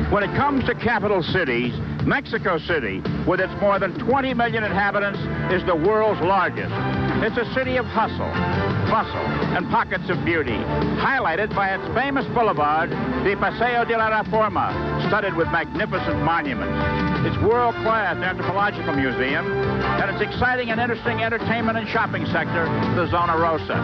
When it comes to capital cities, Mexico City, with its more than 20 million inhabitants, is the world's largest. It's a city of hustle, bustle, and pockets of beauty, highlighted by its famous boulevard, the Paseo de la Reforma, studded with magnificent monuments, its world-class anthropological museum, and its exciting and interesting entertainment and shopping sector, the Zona Rosa.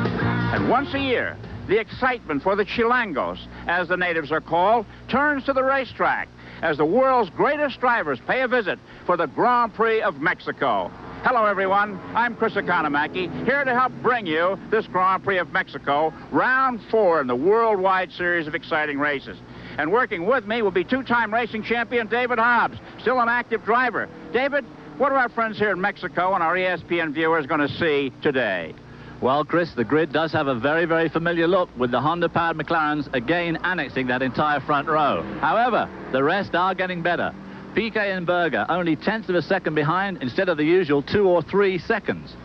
And once a year, the excitement for the Chilangos, as the natives are called, turns to the racetrack as the world's greatest drivers pay a visit for the Grand Prix of Mexico. Hello, everyone. I'm Chris Economaki, here to help bring you this Grand Prix of Mexico, round 4 in the worldwide series of exciting races. And working with me will be two-time racing champion David Hobbs, still an active driver. David, what are our friends here in Mexico and our ESPN viewers going to see today? Well, Chris, the grid does have a very, very familiar look, with the Honda-powered McLarens again annexing that entire front row. However, the rest are getting better. Piquet and Berger only tenths of a second behind instead of the usual 2 or 3 seconds.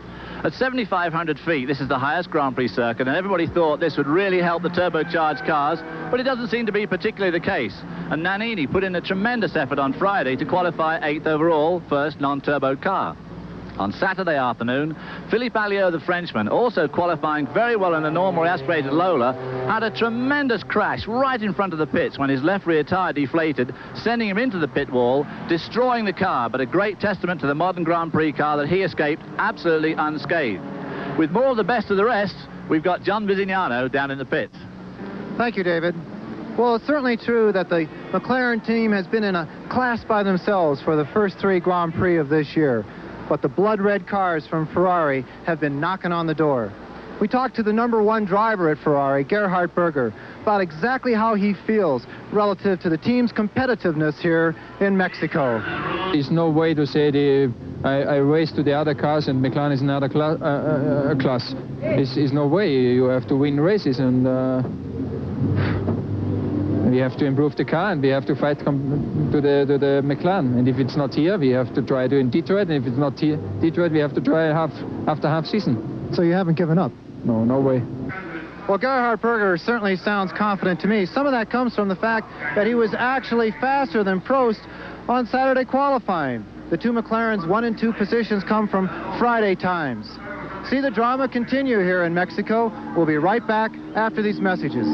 At 7,500 feet, this is the highest Grand Prix circuit, and everybody thought this would really help the turbocharged cars, but it doesn't seem to be particularly the case. And Nannini put in a tremendous effort on Friday to qualify 8th overall, first non-turbo car. On Saturday afternoon, Philippe Alliot, the Frenchman, also qualifying very well in a normally aspirated Lola, had a tremendous crash right in front of the pits when his left rear tire deflated, sending him into the pit wall, destroying the car, but a great testament to the modern Grand Prix car that he escaped absolutely unscathed. With more of the best of the rest, we've got John Visignano down in the pits. Thank you, David. Well, it's certainly true that the McLaren team has been in a class by themselves for the first 3 Grand Prix of this year. But the blood-red cars from Ferrari have been knocking on the door. We talked to the #1 driver at Ferrari, Gerhard Berger, about exactly how he feels relative to the team's competitiveness here in Mexico. There's no way to say I race to the other cars and McLaren is another class. There's no way. You have to win races, and we have to improve the car, and we have to fight to the McLaren. And if it's not here, we have to try to in Detroit. And if it's not here, Detroit, we have to try after half season. So you haven't given up? No way. Well, Gerhard Berger certainly sounds confident to me. Some of that comes from the fact that he was actually faster than Prost on Saturday qualifying. The 2 McLarens' 1 and 2 positions come from Friday times. See the drama continue here in Mexico. We'll be right back after these messages.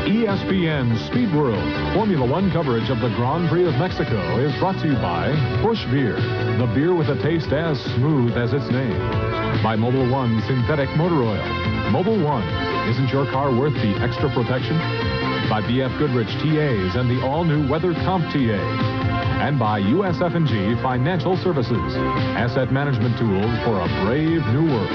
ESPN Speed World Formula One coverage of the Grand Prix of Mexico is brought to you by Busch Beer, the beer with a taste as smooth as its name. By Mobil 1 Synthetic Motor Oil. Mobil 1, isn't your car worth the extra protection? By BF Goodrich TAs and the all-new Weather Comp TA. And by USF&G Financial Services, asset management tools for a brave new world.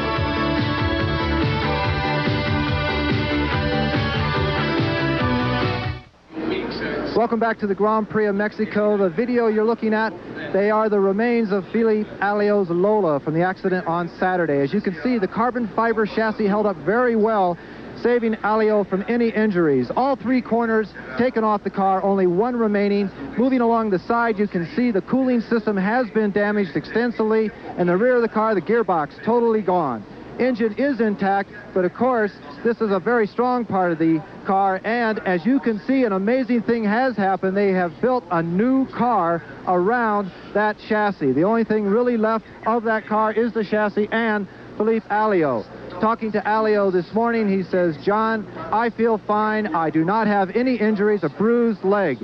Welcome back to the Grand Prix of Mexico. The video you're looking at, they are the remains of Philippe Alliot's Lola from the accident on Saturday. As you can see, the carbon fiber chassis held up very well, saving Alliot from any injuries. All 3 corners taken off the car, only 1 remaining. Moving along the side, you can see the cooling system has been damaged extensively, and the rear of the car, the gearbox, totally gone. Engine is intact, but of course, this is a very strong part of the car, and as you can see, an amazing thing has happened. They have built a new car around that chassis. The only thing really left of that car is the chassis and Philippe Alliot. Talking to Alliot this morning, he says, "John, I feel fine. I do not have any injuries, a bruised leg."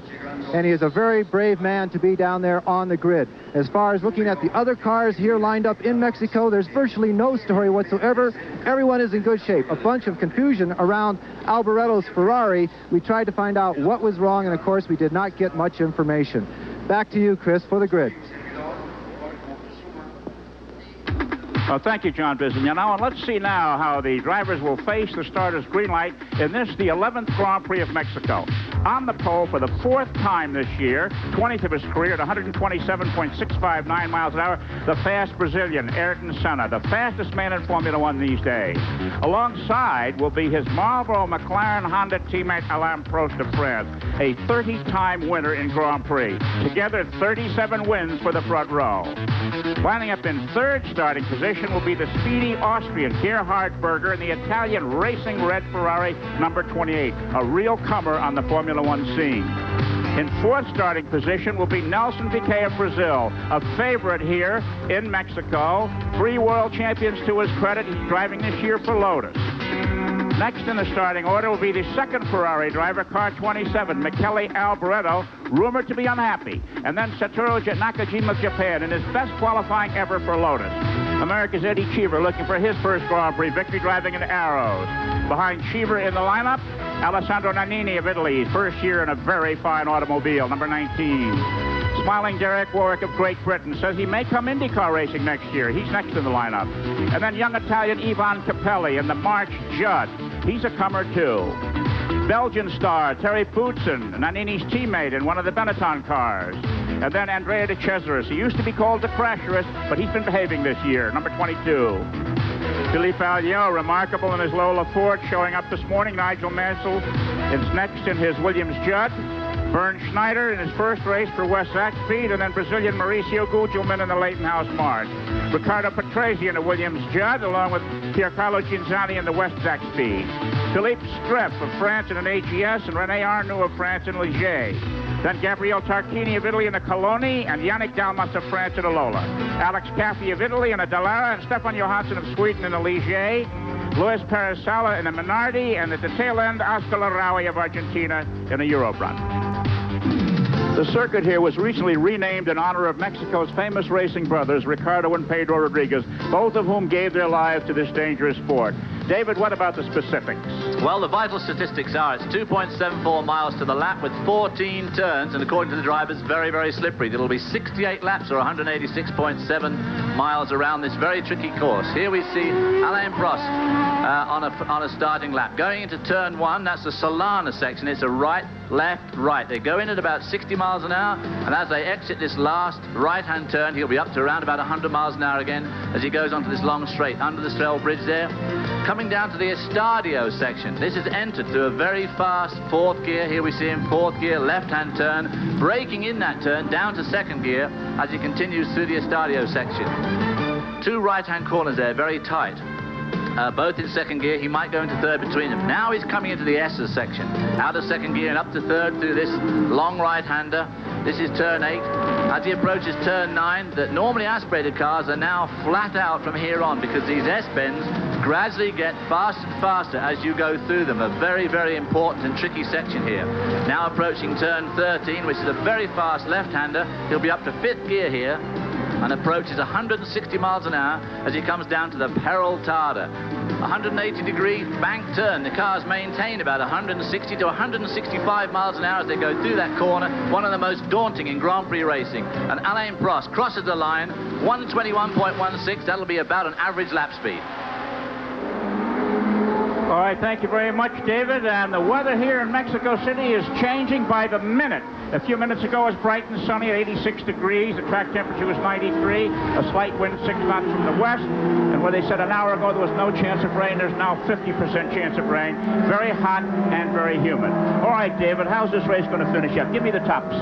And he is a very brave man to be down there on the grid. As far as looking at the other cars here lined up in Mexico, there's virtually no story whatsoever. Everyone is in good shape. A bunch of confusion around Alboretto's Ferrari. We tried to find out what was wrong, and of course, we did not get much information. Back to you, Chris, for the grid. Well, thank you, John Visignano. And let's see now how the drivers will face the starter's green light in this, the 11th Grand Prix of Mexico. On the pole for the 4th time this year, 20th of his career at 127.659 miles an hour, the fast Brazilian, Ayrton Senna, the fastest man in Formula One these days. Alongside will be his Marlboro McLaren Honda teammate Alain Prost of France, a 30-time winner in Grand Prix. Together, 37 wins for the front row. Lining up in 3rd starting position will be the speedy Austrian Gerhard Berger in the Italian racing red Ferrari number 28, a real comer on the Formula One scene. In 4th starting position will be Nelson Piquet of Brazil, a favorite here in Mexico. 3 world champions to his credit. He's driving this year for Lotus. Next in the starting order will be the 2nd Ferrari driver, car 27, Michele Alboreto, rumored to be unhappy. And then Satoru Nakajima of Japan in his best qualifying ever for Lotus. America's Eddie Cheever looking for his first Grand Prix victory driving in Arrows. Behind Cheever in the lineup, Alessandro Nannini of Italy, first year in a very fine automobile, number 19. Smiling Derek Warwick of Great Britain says he may come IndyCar racing next year. He's next in the lineup. And then young Italian Ivan Capelli in the March Judd. He's a comer, too. Belgian star Terry Pootsen, Nannini's teammate in one of the Benetton cars. And then Andrea de Cesaris. He used to be called the Crasherist, but he's been behaving this year, number 22. Philippe Alliot, remarkable in his Lola Ford, showing up this morning. Nigel Mansell is next in his Williams Judd. Bernd Schneider in his first race for West Zaxby, and then Brazilian Mauricio Gugelmin in the Leighton House March. Ricardo Patrese in a Williams Judd, along with Piercarlo Ginzani in the West Zaxby. Philippe Streff of France in an AGS, and René Arnoux of France in Ligier. Then Gabriele Tarquini of Italy in a Coloni, and Yannick Dalmas of France in a Lola. Alex Caffey of Italy in a Dallara, and Stefan Johansson of Sweden in a Ligier. Luis Perez Sala in a Minardi, and at the tail end, Oscar Larawi of Argentina in a Eurobrun. The circuit here was recently renamed in honor of Mexico's famous racing brothers, Ricardo and Pedro Rodriguez, both of whom gave their lives to this dangerous sport. David, what about the specifics? Well, the vital statistics are it's 2.74 miles to the lap with 14 turns, and according to the drivers, very, very slippery. It'll be 68 laps or 186.7 miles around this very tricky course. Here we see Alain Prost on a starting lap. Going into turn 1, that's the Solana section. It's a right, left, right. They go in at about 60 miles an hour, and as they exit this last right-hand turn, he'll be up to around about 100 miles an hour again as he goes onto this long straight under the Strel Bridge there. Coming down to the Estadio section, this is entered through a very fast 4th gear. Here we see him 4th gear, left-hand turn, braking in that turn down to 2nd gear as he continues through the Estadio section. 2 right-hand corners there, very tight. Both in 2nd gear. He might go into 3rd between them. Now he's coming into the S's section. Out of 2nd gear and up to 3rd through this long right-hander. This is turn 8. As he approaches turn 9, that normally aspirated cars are now flat out from here on because these S-bends gradually get faster and faster as you go through them. A very, very important and tricky section here. Now approaching turn 13, which is a very fast left-hander. He'll be up to 5th gear here and approaches 160 miles an hour as he comes down to the Peraltada. 180-degree bank turn. The cars maintain about 160 to 165 miles an hour as they go through that corner. One of the most daunting in Grand Prix racing. And Alain Prost crosses the line, 121.16. That'll be about an average lap speed. All right, thank you very much, David. And the weather here in Mexico City is changing by the minute. A few minutes ago, it was bright and sunny at 86 degrees. The track temperature was 93. A slight wind, 6 knots from the west. And where they said an hour ago there was no chance of rain, there's now 50% chance of rain. Very hot and very humid. All right, David, how's this race going to finish up? Give me the top 6.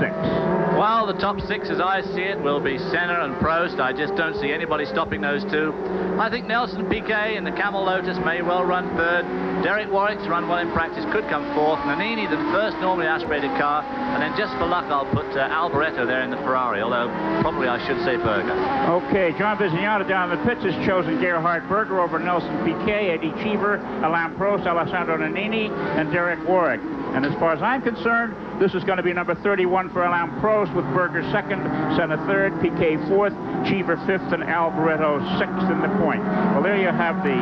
Well, the top 6, as I see it, will be Senna and Prost. I just don't see anybody stopping those two. I think Nelson Piquet in the Camel Lotus may well run 3rd. Derek Warwick's run well in practice, could come 4th. Nannini, the first normally aspirated car. And then just for luck, I'll put Alboreto there in the Ferrari, although probably I should say Berger. Okay, John Vizignano down in the pits has chosen Gerhard Berger over Nelson Piquet, Eddie Cheever, Alain Prost, Alessandro Nannini, and Derek Warwick. And as far as I'm concerned, this is going to be number 31 for Alain Prost, with Berger 2nd, Senna 3rd, Piquet 4th, Cheever 5th, and Alboreto 6th in the point. Well, there you have the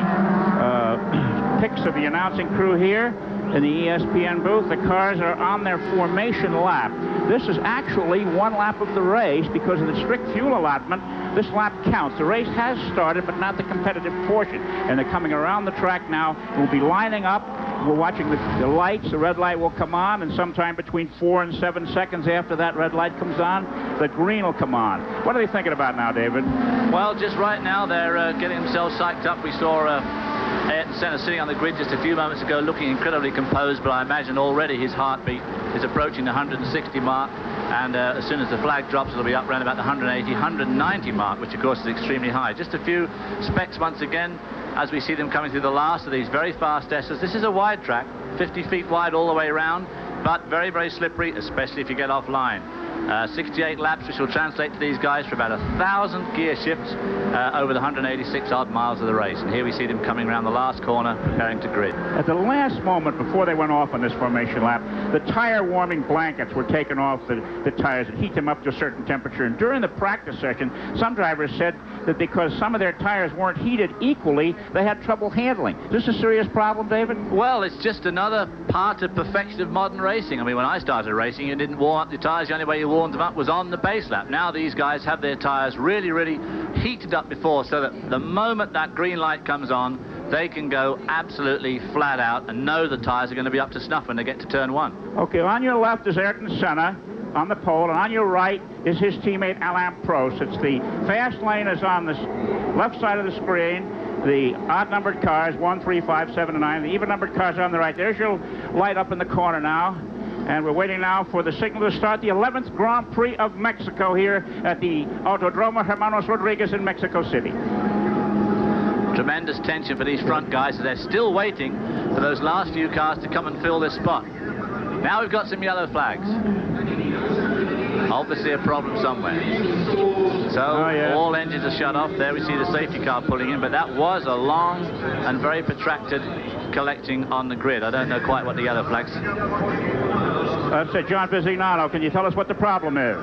picks of the announcing crew here in the ESPN booth. The cars are on their formation lap. This is actually 1 lap of the race because of the strict fuel allotment. This lap counts. The race has started, but not the competitive portion. And they're coming around the track now. We'll be lining up we're watching the lights. The red light will come on, and sometime between 4 and 7 seconds after that red light comes on, the green will come on. What are they thinking about now, David? Well, just right now, they're getting themselves psyched up. We saw Ayrton Senna sitting on the grid just a few moments ago, looking incredibly composed, but I imagine already his heartbeat is approaching the 160 mark, and as soon as the flag drops, it'll be up around about the 180, 190 mark, which of course is extremely high. Just a few specs once again, as we see them coming through the last of these very fast S's. This is a wide track, 50 feet wide all the way around, but very, very slippery, especially if you get offline. 68 laps, which will translate to these guys for about 1,000 gear shifts over the 186 odd miles of the race. And here we see them coming around the last corner, preparing to grid. At the last moment before they went off on this formation lap, the tire warming blankets were taken off the tires and heat them up to a certain temperature. And during the practice session, some drivers said that because some of their tires weren't heated equally, they had trouble handling. Is this a serious problem, David? Well, it's just another part of perfection of modern racing. I mean, when I started racing, you didn't warm up the tires. The only way you warmed them up was on the base lap. Now these guys have their tires really, really heated up before, so that the moment that green light comes on, they can go absolutely flat out and know the tires are going to be up to snuff when they get to turn 1. Okay, on your left is Ayrton Senna on the pole, and on your right is his teammate Alain Prost. It's the fast lane is on the left side of the screen. The odd-numbered cars, 1, 3, 5, 7, and 9. The even-numbered cars are on the right. There's your light up in the corner now. And we're waiting now for the signal to start the 11th Grand Prix of Mexico here at the Autódromo Rodríguez in Mexico City. Tremendous tension for these front guys, so they're still waiting for those last few cars to come and fill this spot. Now we've got some yellow flags. Obviously a problem somewhere. So all engines are shut off. There we see the safety car pulling in, but that was a long and very protracted collecting on the grid. I don't know quite what the yellow flags. John Vizignano, can you tell us what the problem is?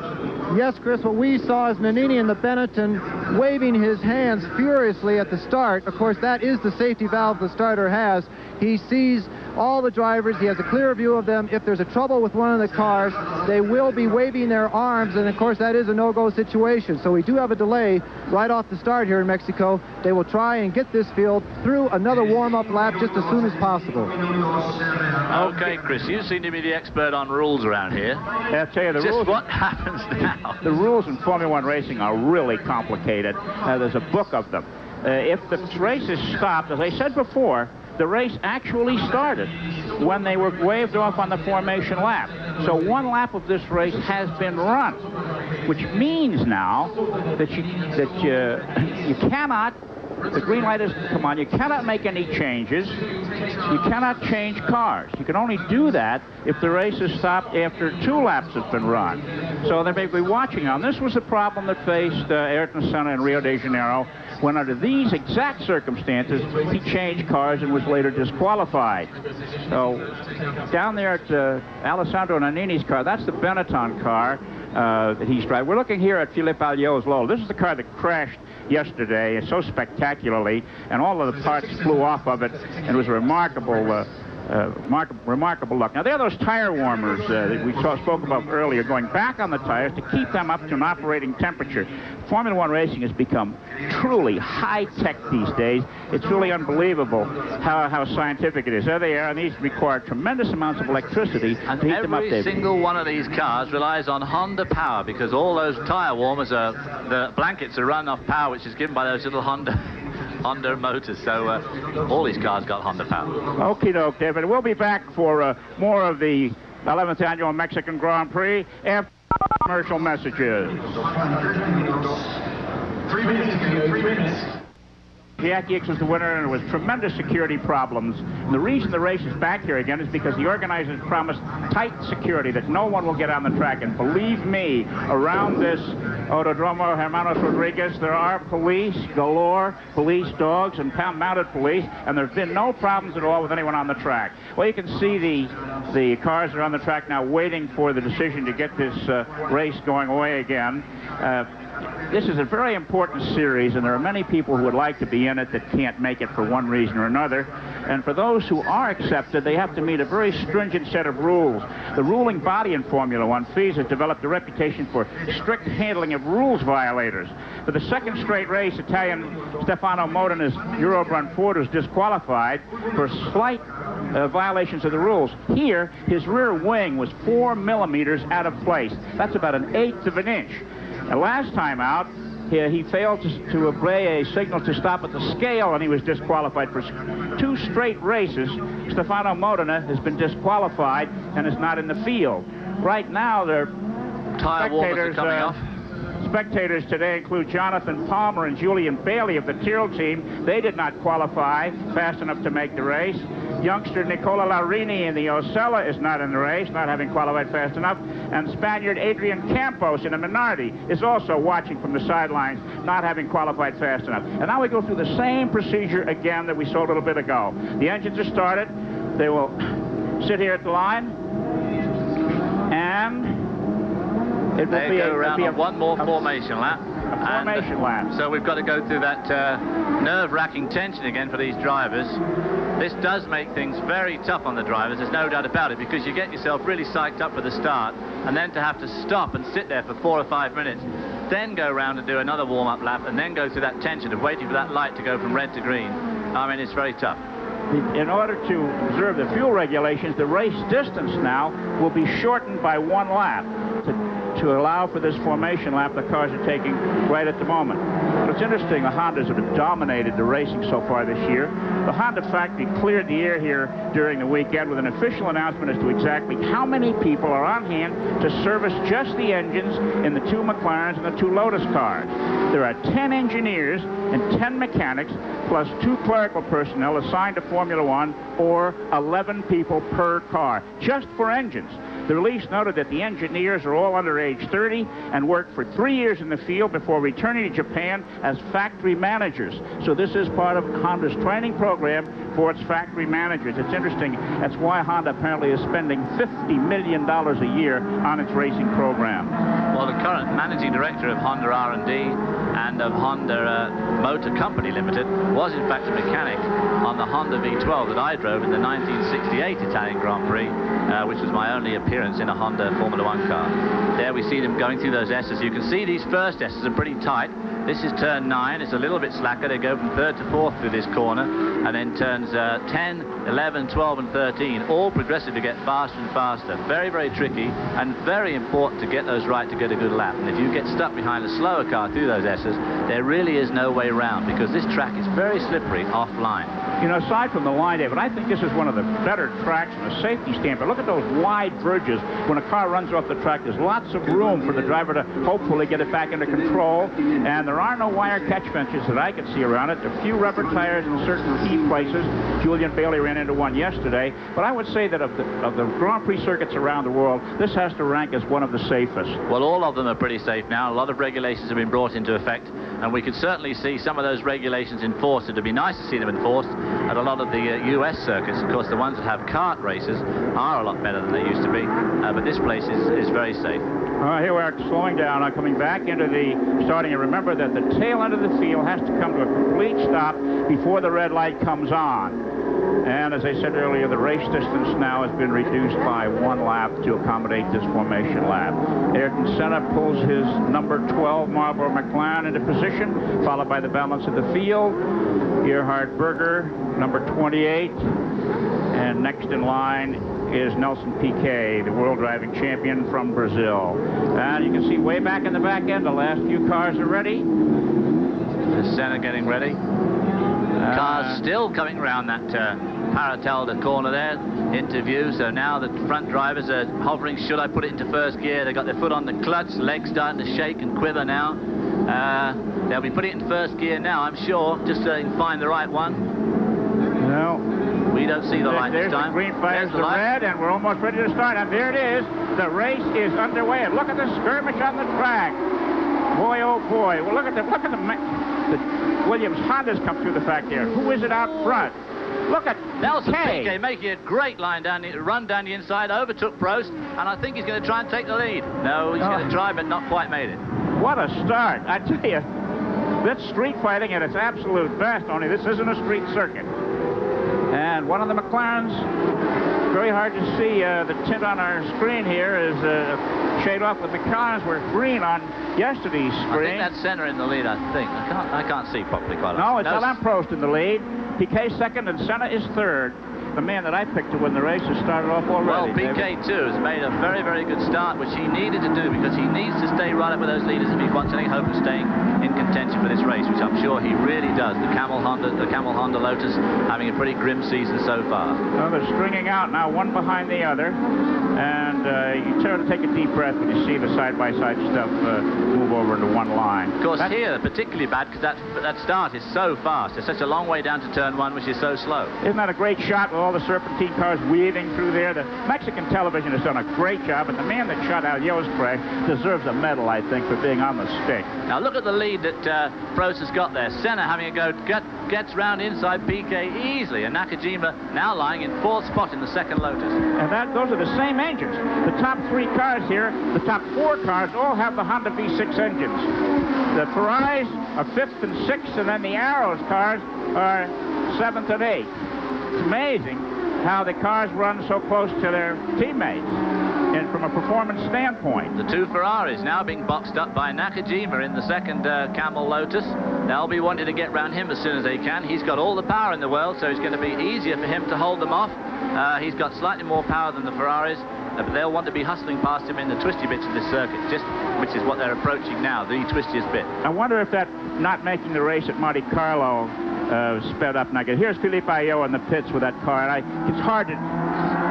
Yes, Chris, what we saw is Nannini in the Benetton waving his hands furiously at the start. Of course, that is the safety valve the starter has. He sees all the drivers. He has a clear view of them. If there's a trouble with one of the cars, they will be waving their arms, and of course that is a no-go situation. So we do have a delay right off the start here in Mexico. They will try and get this field through another warm-up lap just as soon as possible. Okay, Chris, you seem to be the expert on rules around here. I'll tell you, the rules. What happens now? The rules in Formula One racing are really complicated. There's a book of them. If the race is stopped, as I said before, the race actually started when they were waved off on the formation lap. So one lap of this race has been run, which means now that you cannot, the green light has come on, you cannot make any changes. You cannot change cars. You can only do that if the race is stopped after 2 laps have been run. So they may be watching on. This was a problem that faced Ayrton Senna in Rio de Janeiro, when under these exact circumstances, he changed cars and was later disqualified. So down there at Alessandro Nannini's car, that's the Benetton car that he's driving. We're looking here at Philippe Alliot's Lola. This is the car that crashed yesterday so spectacularly, and all of the parts flew off of it, and it was a remarkable look. Now, there are those tire warmers that we spoke about earlier, going back on the tires to keep them up to an operating temperature. Formula One racing has become truly high-tech these days. It's really unbelievable how scientific it is. There they are, and these require tremendous amounts of electricity to heat them up. Every single one of these cars relies on Honda power, because all those tire warmers the blankets are run off power, which is given by those little Honda motors. So all these cars got Honda power. Okie doke, David. We'll be back for more of the 11th annual Mexican Grand Prix after commercial messages. 3 minutes. Jackie Hicks was the winner, and it was tremendous security problems. And the reason the race is back here again is because the organizers promised tight security, that no one will get on the track. And believe me, around this Autódromo Rodríguez, there are police galore, police dogs, and mounted police, and there's been no problems at all with anyone on the track. Well, you can see the cars are on the track now waiting for the decision to get this race going away again. This is a very important series, and there are many people who would like to be in it that can't make it for one reason or another. And for those who are accepted, they have to meet a very stringent set of rules. The ruling body in Formula One, FIS, has developed a reputation for strict handling of rules violators. For the second straight race, Italian Stefano Modina's Eurobrun Ford was disqualified for slight violations of the rules. Here, his rear wing was 4 millimeters out of place. That's about 1/8 of an inch. And last time out, he failed to obey a signal to stop at the scale, and he was disqualified for 2 straight races. Stefano Modena has been disqualified and is not in the field. Right now, the Tire warmers are coming off. Spectators today include Jonathan Palmer and Julian Bailey of the Tyrrell team. They did not qualify fast enough to make the race. Youngster Nicola Laurini in the Osella is not in the race, not having qualified fast enough. And Spaniard Adrian Campos in a Minardi is also watching from the sidelines, not having qualified fast enough. And now we go through the same procedure again that we saw a little bit ago. The engines are started. They will sit here at the line. And it will they go around on one more formation lap. Formation lap. So we've got to go through that nerve-wracking tension again for these drivers. This does make things very tough on the drivers, there's no doubt about it, because you get yourself really psyched up for the start, and then to have to stop and sit there for 4 or 5 minutes, then go around and do another warm-up lap, and then go through that tension of waiting for that light to go from red to green. I mean, it's very tough. In order to observe the fuel regulations, the race distance now will be shortened by 1 lap to allow for this formation lap the cars are taking right at the moment. But it's interesting, the Hondas have dominated the racing so far this year. The Honda factory cleared the air here during the weekend with an official announcement as to exactly how many people are on hand to service just the engines in the 2 McLarens and the 2 Lotus cars. There are 10 engineers and 10 mechanics, plus 2 clerical personnel assigned to Formula One, or 11 people per car, just for engines. The release noted that the engineers are all under age 30 and worked for 3 years in the field before returning to Japan as factory managers. So this is part of Honda's training program for its factory managers. It's interesting. That's why Honda apparently is spending $50 million a year on its racing program. Well, the current managing director of Honda R&D and of Honda Motor Company Limited was in fact a mechanic on the Honda V12 that I drove in the 1968 Italian Grand Prix, which was my only appearance in a Honda Formula One car. There we see them going through those S's. You can see these first S's are pretty tight. This is turn 9. It's a little bit slacker. They go from 3rd to 4th through this corner, and then turns 10, 11, 12, and 13, all progressively get faster and faster. Very, very tricky, and very important to get those right to get a good lap. And if you get stuck behind a slower car through those S's, there really is no way around, because this track is very slippery offline. You know, aside from the line, David, I think this is one of the better tracks from a safety standpoint. Look at those wide verges. When a car runs off the track, there's lots of room for the driver to hopefully get it back under control. And there are no wire catch fences that I can see around it. A few rubber tires in certain key places. Julian Bailey ran into one yesterday. But I would say that of the Grand Prix circuits around the world, this has to rank as one of the safest. Well, all of them are pretty safe now. A lot of regulations have been brought into effect, and we could certainly see some of those regulations enforced. It'd be nice to see them enforced at a lot of the US circuits. Of course, the ones that have kart races are a lot better than they used to be, but this place is very safe. Here we are slowing down, coming back into the starting. And remember that the tail end of the field has to come to a complete stop before the red light comes on. And as I said earlier, the race distance now has been reduced by 1 lap to accommodate this formation lap. Ayrton Senna pulls his number 12 Marlboro McLaren into position, followed by the balance of the field. Gerhard Berger, number 28. And next in line is Nelson Piquet, the world driving champion from Brazil. And you can see way back in the back end, the last few cars are ready. The Senna getting ready. Cars still coming around that Paratelda corner there into view. So now the front drivers are hovering. Should I put it into first gear? They've got their foot on the clutch, legs starting to shake and quiver now. They'll be putting it in first gear now, I'm sure, just so they can find the right one. No. We don't see the light this time. There's the green fire, the red, and we're almost ready to start. And there it is. The race is underway. And look at the skirmish on the track. Boy, oh boy. Well, look at the Williams Hondas come through the back there. Who is it out front? Look at Nelson Piquet making a great run down the inside, overtook Prost, and I think he's going to try and take the lead. No, he's going to try, but not quite made it. What a start. I tell you, that's street fighting at its absolute best, only this isn't a street circuit. And one of the McLarens, very hard to see. The tint on our screen here is shade off. The McLarens were green on yesterday's screen. I think that's Senna in the lead, I think. I can't see properly quite. No, it's Alain Prost in the lead. Piquet second and Senna is third. the man that I picked to win the race has started off already. Well, Piquet, too, has made a very, very good start, which he needed to do because he needs to stay right up with those leaders if he wants any hope of staying in contention for this race, which I'm sure he really does. The Camel Honda Lotus having a pretty grim season so far. Well, they're stringing out now, one behind the other, and you sort of take a deep breath when you see the side-by-side stuff move over into one line. Of course, here, particularly bad because that start is so fast. It's such a long way down to turn one, which is so slow. Isn't that a great shot with all the serpentine cars weaving through there? The Mexican television has done a great job, and the man that shot Alio's crash deserves a medal, I think, for being on the stick. Now look at the lead that Prost has got there. Senna having a go, gets round inside Piquet easily, and Nakajima now lying in 4th spot in the second Lotus. And those are the same engines. The top 3 cars here, the top 4 cars, all have the Honda V6 engines. The Ferraris are 5th and 6th, and then the Arrows cars are 7th and 8th. It's amazing how the cars run so close to their teammates, and from a performance standpoint. The 2 Ferraris now being boxed up by Nakajima in the second Camel Lotus. They'll be wanting to get round him as soon as they can. He's got all the power in the world, so it's going to be easier for him to hold them off. He's got slightly more power than the Ferraris, but they'll want to be hustling past him in the twisty bits of this circuit, which is what they're approaching now, the twistiest bit. I wonder if that not making the race at Monte Carlo sped up now. Here's Felipe Alou in the pits with that car, and it's hard to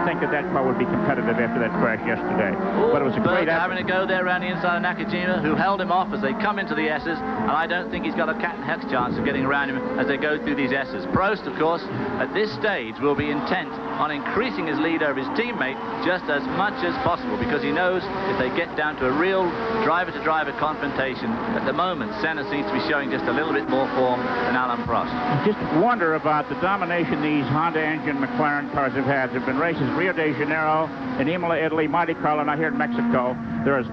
think that car would be competitive after that crash yesterday. Ooh, but it was a great effort. Having to go there around the inside of Nakajima, who held him off as they come into the S's, and I don't think he's got a cat and hex chance of getting around him as they go through these S's. Prost, of course, at this stage will be intent on increasing his lead over his teammate just as much as possible, because he knows if they get down to a real driver-to-driver confrontation, at the moment Senna seems to be showing just a little bit more form than Alain Prost. Just wonder about the domination these Honda engine McLaren cars have had. There have been races Rio de Janeiro, in Imola, Italy, Monte Carlo, now here in Mexico. There is 2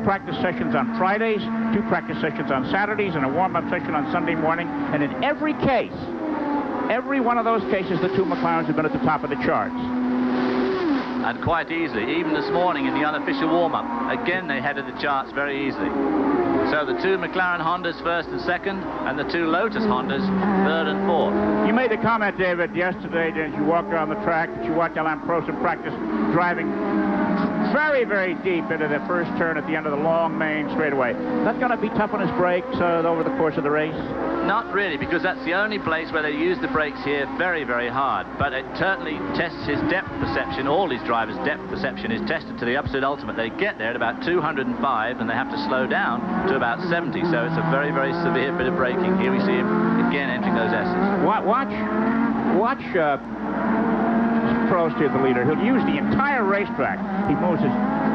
practice sessions on Fridays, 2 practice sessions on Saturdays, and a warm-up session on Sunday morning. And in every case, every one of those cases, the 2 McLarens have been at the top of the charts. And quite easily. Even this morning in the unofficial warm-up, again they headed the charts very easily. So the 2 McLaren Hondas 1st and 2nd, and the 2 Lotus Hondas 3rd and 4th. You made the comment, David, yesterday, didn't you, walk around the track, that you watched Alain Prost in practice driving very, very deep into the first turn at the end of the long main straightaway. Is that going to be tough on his brakes over the course of the race? Not really, because that's the only place where they use the brakes here very, very hard. But it certainly tests his depth perception. All these drivers' depth perception is tested to the absolute ultimate. They get there at about 205, and they have to slow down to about 70. So it's a very, very severe bit of braking. Here we see him again entering those S's. Watch Prost here, the leader. He'll use the entire racetrack. He moves his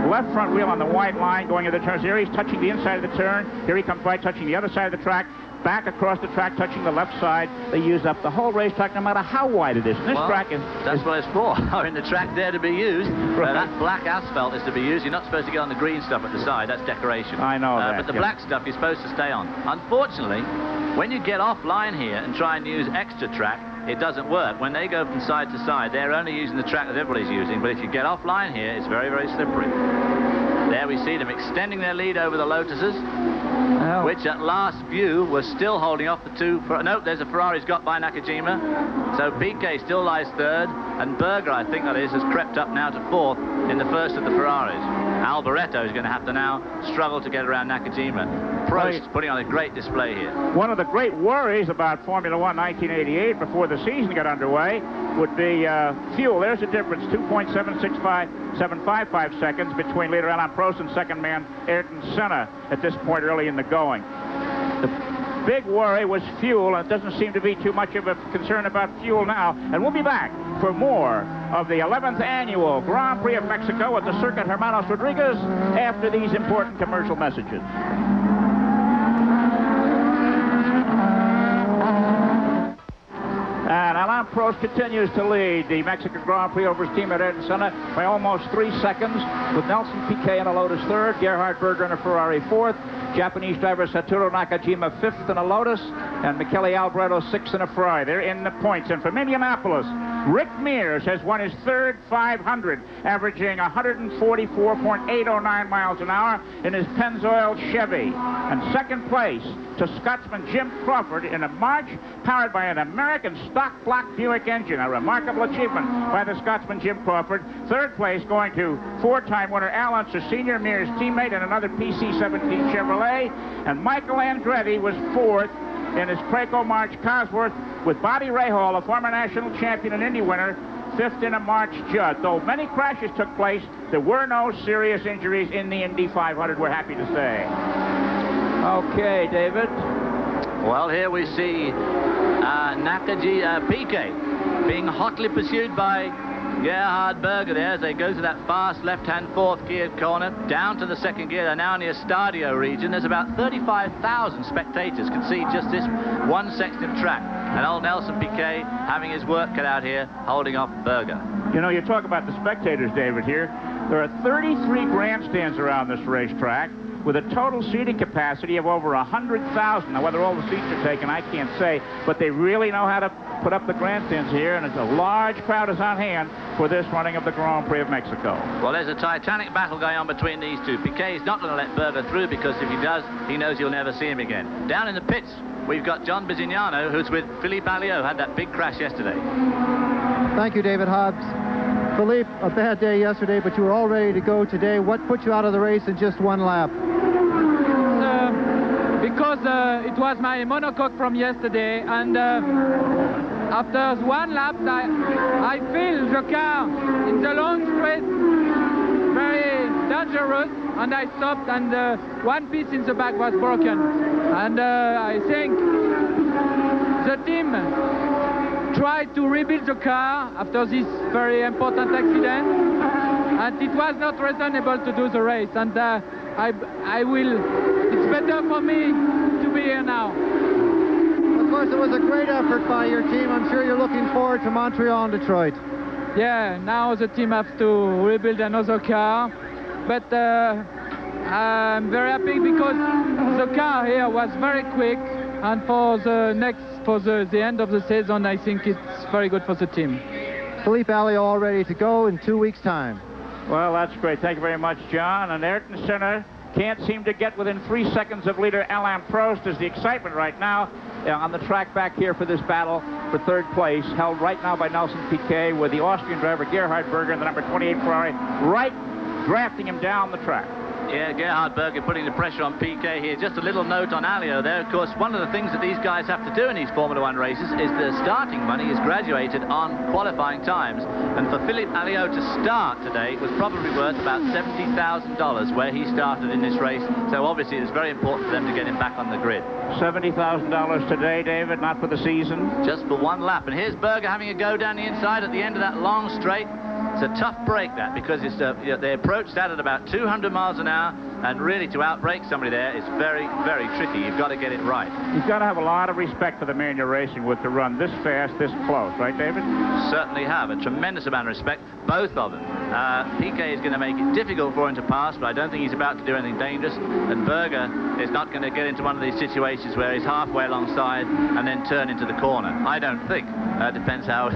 left front wheel on the white line going into the turns. Here he's touching the inside of the turn. Here he comes by touching the other side of the track. Back across the track, touching the left side. They use up the whole racetrack, no matter how wide it is. And this track is... That's what it's for. I mean, the track there to be used. Right. That black asphalt is to be used. You're not supposed to get on the green stuff at the side. That's decoration. I know that. But the black stuff you're supposed to stay on. Unfortunately, when you get offline here and try and use extra track, it doesn't work. When they go from side to side, they're only using the track that everybody's using. But if you get offline here, it's very, very slippery. There we see them extending their lead over the Lotuses, which at last view was still holding off the 2. Nope, there's a Ferrari's got by Nakajima. So Piquet still lies 3rd, and Berger, I think that is, has crept up now to 4th in the first of the Ferraris. Alboreto is going to have to now struggle to get around Nakajima. Prost putting on a great display here. One of the great worries about Formula One 1988 before the season got underway would be fuel. There's a difference, 2.755 seconds between leader Alain Prost and second man Ayrton Senna at this point early in the going. The big worry was fuel, and it doesn't seem to be too much of a concern about fuel now. And we'll be back for more of the 11th annual Grand Prix of Mexico at the Circuit Hermanos Rodriguez after these important commercial messages. And Alain Prost continues to lead the Mexican Grand Prix over his teammate Ayrton Senna by almost 3 seconds, with Nelson Piquet in a Lotus 3rd, Gerhard Berger in a Ferrari 4th, Japanese driver Satoru Nakajima 5th in a Lotus, and Michele Alboreto 6th in a Ferrari. They're in the points. And from Indianapolis, Rick Mears has won his third 500, averaging 144.809 miles an hour in his Pennzoil Chevy. And second place to Scotsman Jim Crawford in a March powered by an American stock block Buick engine, a remarkable achievement by the Scotsman Jim Crawford. Third place going to four-time winner Al Unser Sr., Mears' teammate, and another PC-17 Chevrolet. And Michael Andretti was fourth in his Preco March Cosworth, with Bobby Rahal, a former national champion and Indy winner, fifth in a March Judd. Though many crashes took place, there were no serious injuries in the Indy 500, we're happy to say. Okay, David. Well, here we see Nakaji Piquet being hotly pursued by Gerhard Berger there as they go to that fast left-hand fourth gear corner, down to the second gear. They're now near Stadio region. There's about 35,000 spectators can see just this one section of track. And old Nelson Piquet having his work cut out here, holding off Berger. You know, you talk about the spectators, David, here. There are 33 grandstands around this racetrack, with a total seating capacity of over 100,000. Now, whether all the seats are taken, I can't say, but they really know how to put up the grandstands here, and a large crowd is on hand for this running of the Grand Prix of Mexico. Well, there's a titanic battle going on between these two. Piquet is not going to let Berger through, because if he does, he knows you'll never see him again. Down in the pits, we've got John Bisignano, who's with Philippe Alliot, had that big crash yesterday. Thank you, David Hobbs. Philippe, a bad day yesterday, but you were all ready to go today. What put you out of the race in just one lap? Because it was my monocoque from yesterday, and after one lap, I feel the car in the long straight very dangerous, and I stopped, and one piece in the back was broken. And I think the team tried to rebuild the car after this very important accident, and it was not reasonable to do the race, and it's better for me to be here now. Of course, it was a great effort by your team. I'm sure you're looking forward to Montreal and Detroit. Yeah, now the team has to rebuild another car, but I'm very happy because the car here was very quick, and for the end of the season, I think it's very good for the team. Philippe Alliot all ready to go in 2 weeks' time. Well, that's great. Thank you very much, John. And Ayrton Senna can't seem to get within 3 seconds of leader Alain Prost. Is the excitement right now on the track back here for this battle for third place, held right now by Nelson Piquet, with the Austrian driver Gerhard Berger in the number 28 Ferrari right drafting him down the track. Yeah, Gerhard Berger putting the pressure on Piquet here. Just a little note on Alliot there. Of course, one of the things that these guys have to do in these Formula One races is the starting money is graduated on qualifying times. And for Philippe Alliot to start today was probably worth about $70,000 where he started in this race. So obviously it's very important for them to get him back on the grid. $70,000 today, David, not for the season. Just for one lap. And here's Berger having a go down the inside at the end of that long straight. It's a tough break, that, because it's they approach that at about 200 miles an hour, and really to outbrake somebody there is very, very tricky. You've got to get it right. You've got to have a lot of respect for the man you're racing with to run this fast, this close, right, David? Certainly have. A tremendous amount of respect, both of them. Piquet is going to make it difficult for him to pass, but I don't think he's about to do anything dangerous. And Berger is not going to get into one of these situations where he's halfway alongside and then turn into the corner. I don't think. Depends how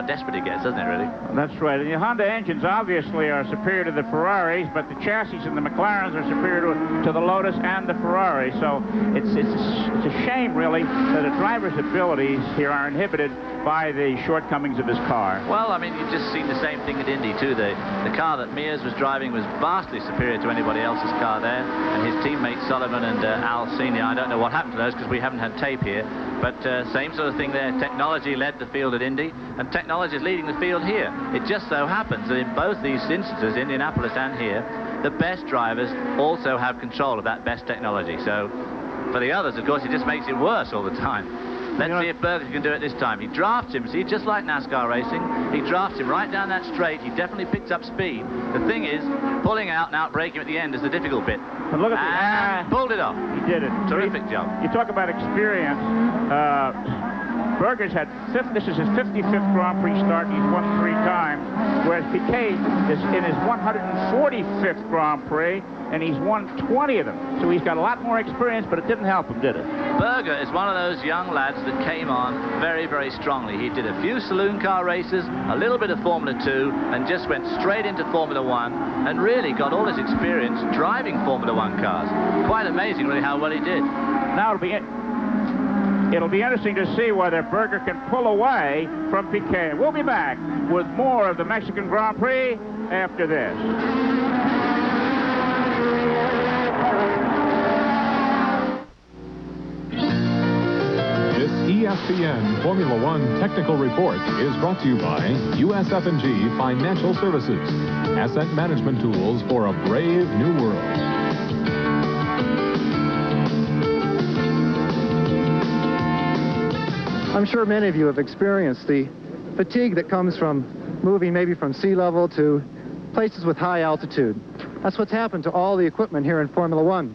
desperate he gets, doesn't it, really? That's right. And the Honda engines obviously are superior to the Ferraris, but the chassis in the McLarens are superior to the Lotus and the Ferrari. So it's a shame, really, that a driver's abilities here are inhibited by the shortcomings of his car. Well, I mean, you've just seen the same thing at Indy, too. The car that Mears was driving was vastly superior to anybody else's car there, and his teammates Sullivan and Al Senior, I don't know what happened to those because we haven't had tape here, but same sort of thing there. Technology led the field at Indy, and technology is leading the field here. It just so happens that in both these instances, Indianapolis and here, the best drivers also have control of that best technology. So for the others, of course, it just makes it worse all the time. Let's see if Berger can do it this time. He drafts him, see, just like NASCAR racing. He drafts him right down that straight. He definitely picks up speed. The thing is, pulling out and outbraking him at the end is the difficult bit. But look at and pulled it off. He did it. Terrific job. You talk about experience. Berger's had this is his 55th Grand Prix start. He's won 3 times, whereas Piquet is in his 145th Grand Prix, and he's won 20 of them. So he's got a lot more experience, but it didn't help him, did it? Berger is one of those young lads that came on very, very strongly. He did a few saloon car races, a little bit of Formula 2, and just went straight into Formula 1, and really got all his experience driving Formula 1 cars. Quite amazing, really, how well he did. Now it'll be interesting to see whether Berger can pull away from Piquet. We'll be back with more of the Mexican Grand Prix after this. This ESPN Formula One technical report is brought to you by USF&G Financial Services, asset management tools for a brave new world. I'm sure many of you have experienced the fatigue that comes from moving maybe from sea level to places with high altitude. That's what's happened to all the equipment here in Formula One.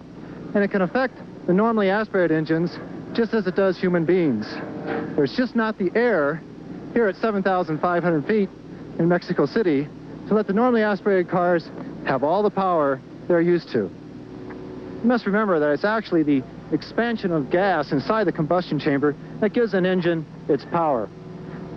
And it can affect the normally aspirated engines just as it does human beings. There's just not the air here at 7,500 feet in Mexico City to let the normally aspirated cars have all the power they're used to. You must remember that it's actually the expansion of gas inside the combustion chamber that gives an engine its power.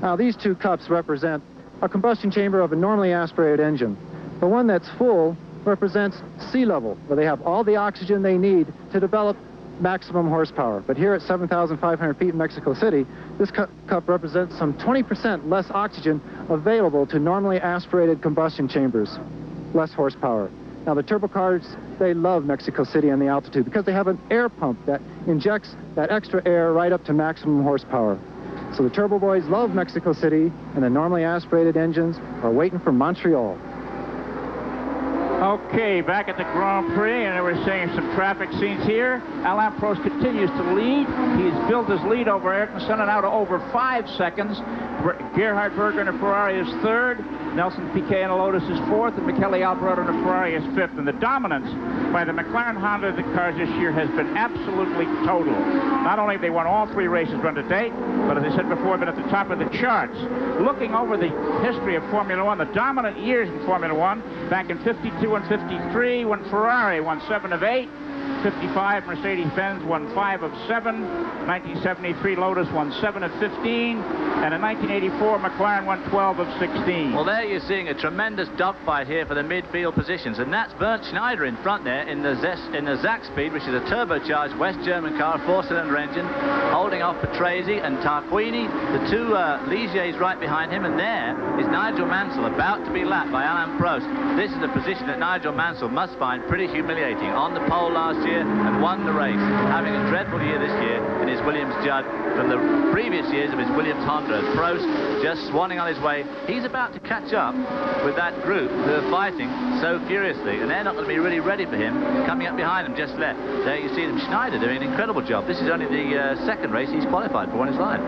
Now, these 2 cups represent a combustion chamber of a normally aspirated engine. The one that's full represents sea level, where they have all the oxygen they need to develop maximum horsepower. But here at 7,500 feet in Mexico City, this cup represents some 20% less oxygen available to normally aspirated combustion chambers, less horsepower. Now, the turbo cars, they love Mexico City and the altitude because they have an air pump that injects that extra air right up to maximum horsepower. So the turbo boys love Mexico City, and the normally aspirated engines are waiting for Montreal. Okay, back at the Grand Prix, and we're seeing some traffic scenes here. Alain Prost continues to lead. He's built his lead over Ayrton Senna now to over 5 seconds. Gerhard Berger in a Ferrari is 3rd. Nelson Piquet in a Lotus is 4th, and Michele Alboreto in a Ferrari is 5th. And the dominance by the McLaren Honda cars this year has been absolutely total. Not only have they won all 3 races run to date, but as I said before, been at the top of the charts. Looking over the history of Formula One, the dominant years in Formula One, back in 52 and 53, when Ferrari won 7 of 8. 55, Mercedes-Benz won 5 of 7. 1973, Lotus won 7 of 15. And in 1984, McLaren won 12 of 16. Well, there you're seeing a tremendous dogfight here for the midfield positions. And that's Bernd Schneider in front there in the Zach Speed, which is a turbocharged West German car, 4-cylinder engine, holding off Patrese and Tarquini. The 2 Ligiers right behind him. And there is Nigel Mansell about to be lapped by Alain Prost. This is a position that Nigel Mansell must find pretty humiliating. On the pole last year and won the race, having a dreadful year this year in his Williams Judd from the previous years of his Williams Honda. Prost just swanning on his way. He's about to catch up with that group who are fighting so furiously, and they're not going to be really ready for him coming up behind him just left. There you see them, Schneider doing an incredible job. This is only the 2nd race he's qualified for in his life.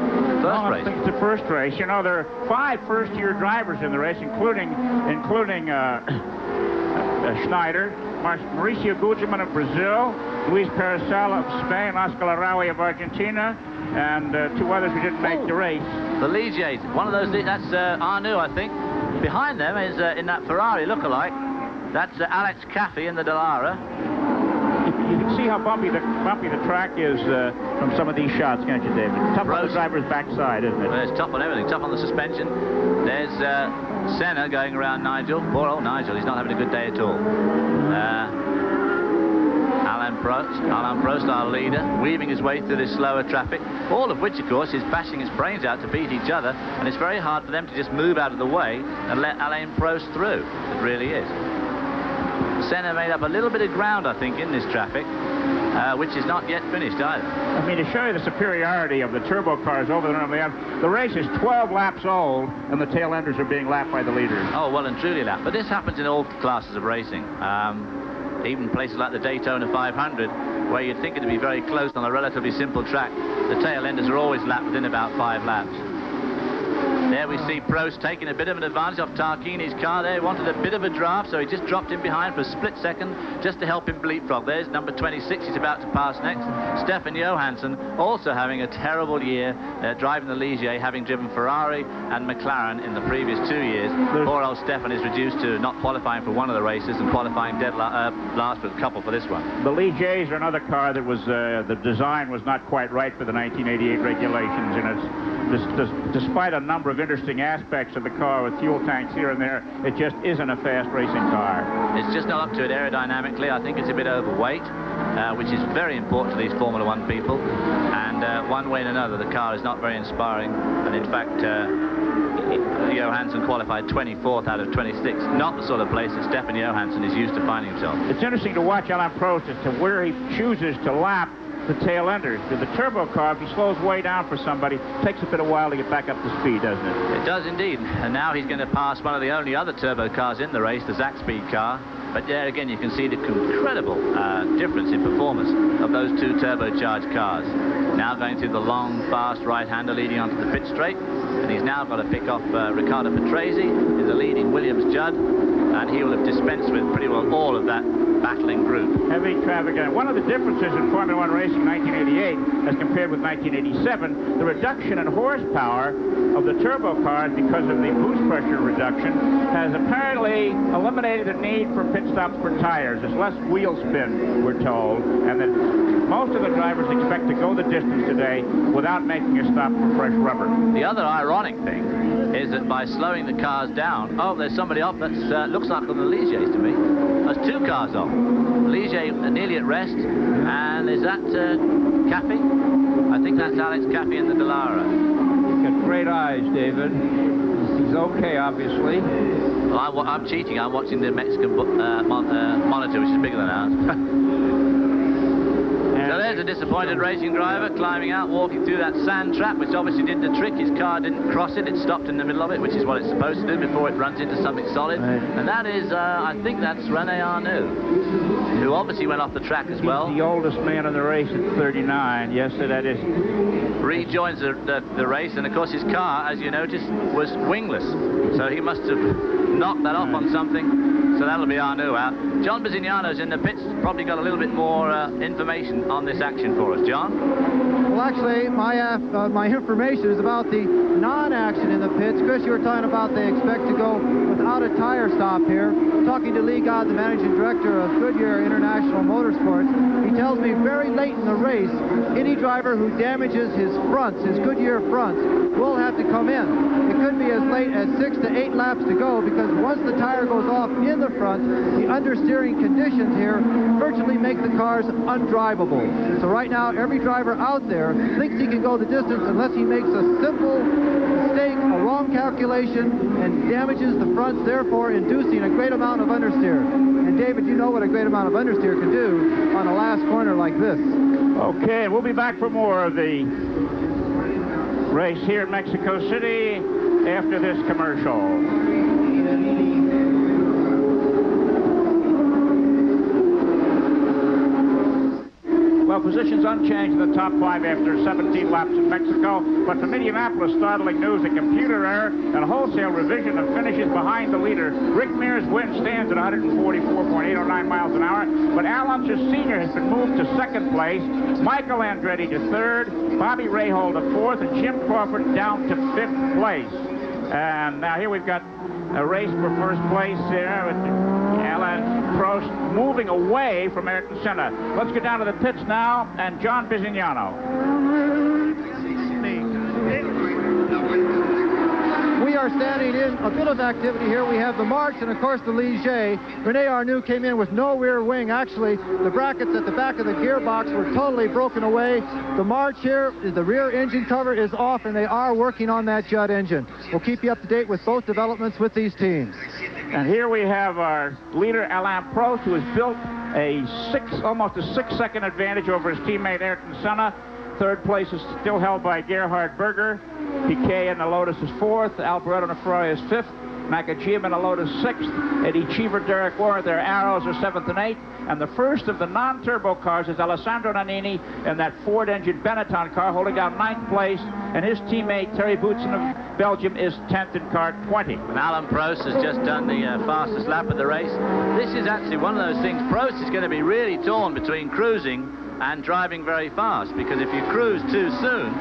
First race. I think it's the 1st race. You know, there are 5 first-year drivers in the race, including Schneider, Mauricio Gugelmin of Brazil, Luis Peresal of Spain, Oscar Larawi of Argentina, and 2 others who didn't make the race. The Ligiers, one of those, that's Arnoux, I think. Behind them is, in that Ferrari look-alike, that's Alex Caffey in the Dallara. You can see how bumpy the track is from some of these shots, can't you, David? Tough on the driver's backside, isn't it? Well, it's tough on everything, tough on the suspension. There's Senna going around Nigel. Poor old Nigel, he's not having a good day at all. Alain Prost, our leader, weaving his way through this slower traffic, all of which, of course, is bashing his brains out to beat each other, and it's very hard for them to just move out of the way and let Alain Prost through. It really is. Senna made up a little bit of ground, I think, in this traffic, which is not yet finished either. I mean, to show you the superiority of the turbo cars over the normally, the race is 12 laps old, and the tail enders are being lapped by the leaders. Oh, well and truly lapped. But this happens in all classes of racing. Even places like the Daytona 500, where you'd think it'd be very close on a relatively simple track, the tail enders are always lapped within about 5 laps. There we see Prost taking a bit of an advantage off Tarquini's car there. He wanted a bit of a draft, so he just dropped in behind for a split second just to help him leapfrog. There's number 26, he's about to pass next. Stefan Johansson also having a terrible year driving the Ligier, having driven Ferrari and McLaren in the previous 2 years. Poor old Stefan is reduced to not qualifying for one of the races and qualifying dead last with a couple for this one. The Ligiers are another car that was, the design was not quite right for the 1988 regulations, and it's, despite a number of interesting aspects of the car with fuel tanks here and there, it just isn't a fast racing car. It's just not up to it aerodynamically. I think it's a bit overweight, which is very important to these Formula One people. And one way and another, the car is not very inspiring. And in fact, Johansson qualified 24th out of 26. Not the sort of place that Stefan Johansson is used to finding himself. It's interesting to watch Alain Prost as to where he chooses to lap the tail enders. With the turbo car, if he slows way down for somebody, it takes a bit of while to get back up to speed, doesn't it? It does indeed. And now he's going to pass one of the only other turbo cars in the race, the Zack-Speed car. But there again, you can see the incredible difference in performance of those two turbocharged cars. Now going through the long, fast right-hander leading onto the pit straight. And he's now got to pick off Riccardo Patrese in the leading Williams Judd. And he will have dispensed with pretty well all of that battling group. Heavy traffic. And one of the differences in Formula One racing 1988 as compared with 1987, the reduction in horsepower of the turbo cars because of the boost pressure reduction has apparently eliminated the need for pit stops for tires. There's less wheel spin, we're told, and that most of the drivers expect to go the distance today without making a stop for fresh rubber. The other ironic thing is that by slowing the cars down, oh, there's somebody off. That looks like on the Ligiers to me. There's two cars off. Ligier nearly at rest, and is that Caffey? I think that's Alex Caffey in the Dallara. He's got great eyes, David. He's okay, obviously. Well, I'm cheating. I'm watching the Mexican monitor, which is bigger than ours. So there's a disappointed racing driver climbing out, walking through that sand trap, which obviously did the trick. His car didn't cross it. It stopped in the middle of it, which is what it's supposed to do before it runs into something solid. Right. And that is, I think that's René Arnoux, who obviously went off the track as well. He's the oldest man in the race at 39. Yes, so that is. Rejoins the race, and of course his car, as you noticed, was wingless. So he must have knocked that off on something. So that'll be Arnoux out. John Bisignano's in the pits, probably got a little bit more information on this action for us. John? Well, actually, my information is about the non-action in the pits. Chris, you were talking about they expect to go without a tire stop here. Talking to Lee God, the managing director of Goodyear International Motorsports, he tells me very late in the race, any driver who damages his fronts, his Goodyear fronts, will have to come in. It could be as late as 6 to 8 laps to go, because once the tire goes off in the front, the understeering conditions here virtually make the cars undrivable. So right now, every driver out there thinks he can go the distance unless he makes a simple mistake, a wrong calculation, and damages the fronts, therefore inducing a great amount of understeer. And David, you know what a great amount of understeer can do on a last corner like this. Okay, we'll be back for more of the race here in Mexico City after this commercial. Well, positions unchanged in the top 5 after 17 laps in Mexico. But from Indianapolis, startling news, a computer error and a wholesale revision of finishes behind the leader. Rick Mears' win stands at 144.809 miles an hour. But Al Unser Sr. has been moved to 2nd place. Michael Andretti to 3rd. Bobby Rahal to 4th. And Jim Crawford down to 5th place. And now here we've got a race for first place there with Alain Prost moving away from Ayrton Senna. Let's get down to the pits now, and John Bisignano. We are standing in a bit of activity here. We have the March and, of course, the Ligier. René Arnoux came in with no rear wing. Actually, the brackets at the back of the gearbox were totally broken away. The March here, the rear engine cover is off, and they are working on that Judd engine. We'll keep you up to date with both developments with these teams. And here we have our leader, Alain Prost, who has built almost a 6-second advantage over his teammate Ayrton Senna. 3rd place is still held by Gerhard Berger. Piquet in the Lotus is 4th. Alboreto in the Ferrari is 5th. Nakajima in the Lotus 6th. Eddie Cheever, Derek Warren, their Arrows are 7th and 8th. And the first of the non-turbo cars is Alessandro Nannini in that Ford-engine Benetton car, holding down 9th place. And his teammate, Terry Boutsen of Belgium, is 10th in car 20. And Alain Prost has just done the fastest lap of the race. This is actually one of those things. Prost is going to be really torn between cruising and driving very fast, because if you cruise too soon,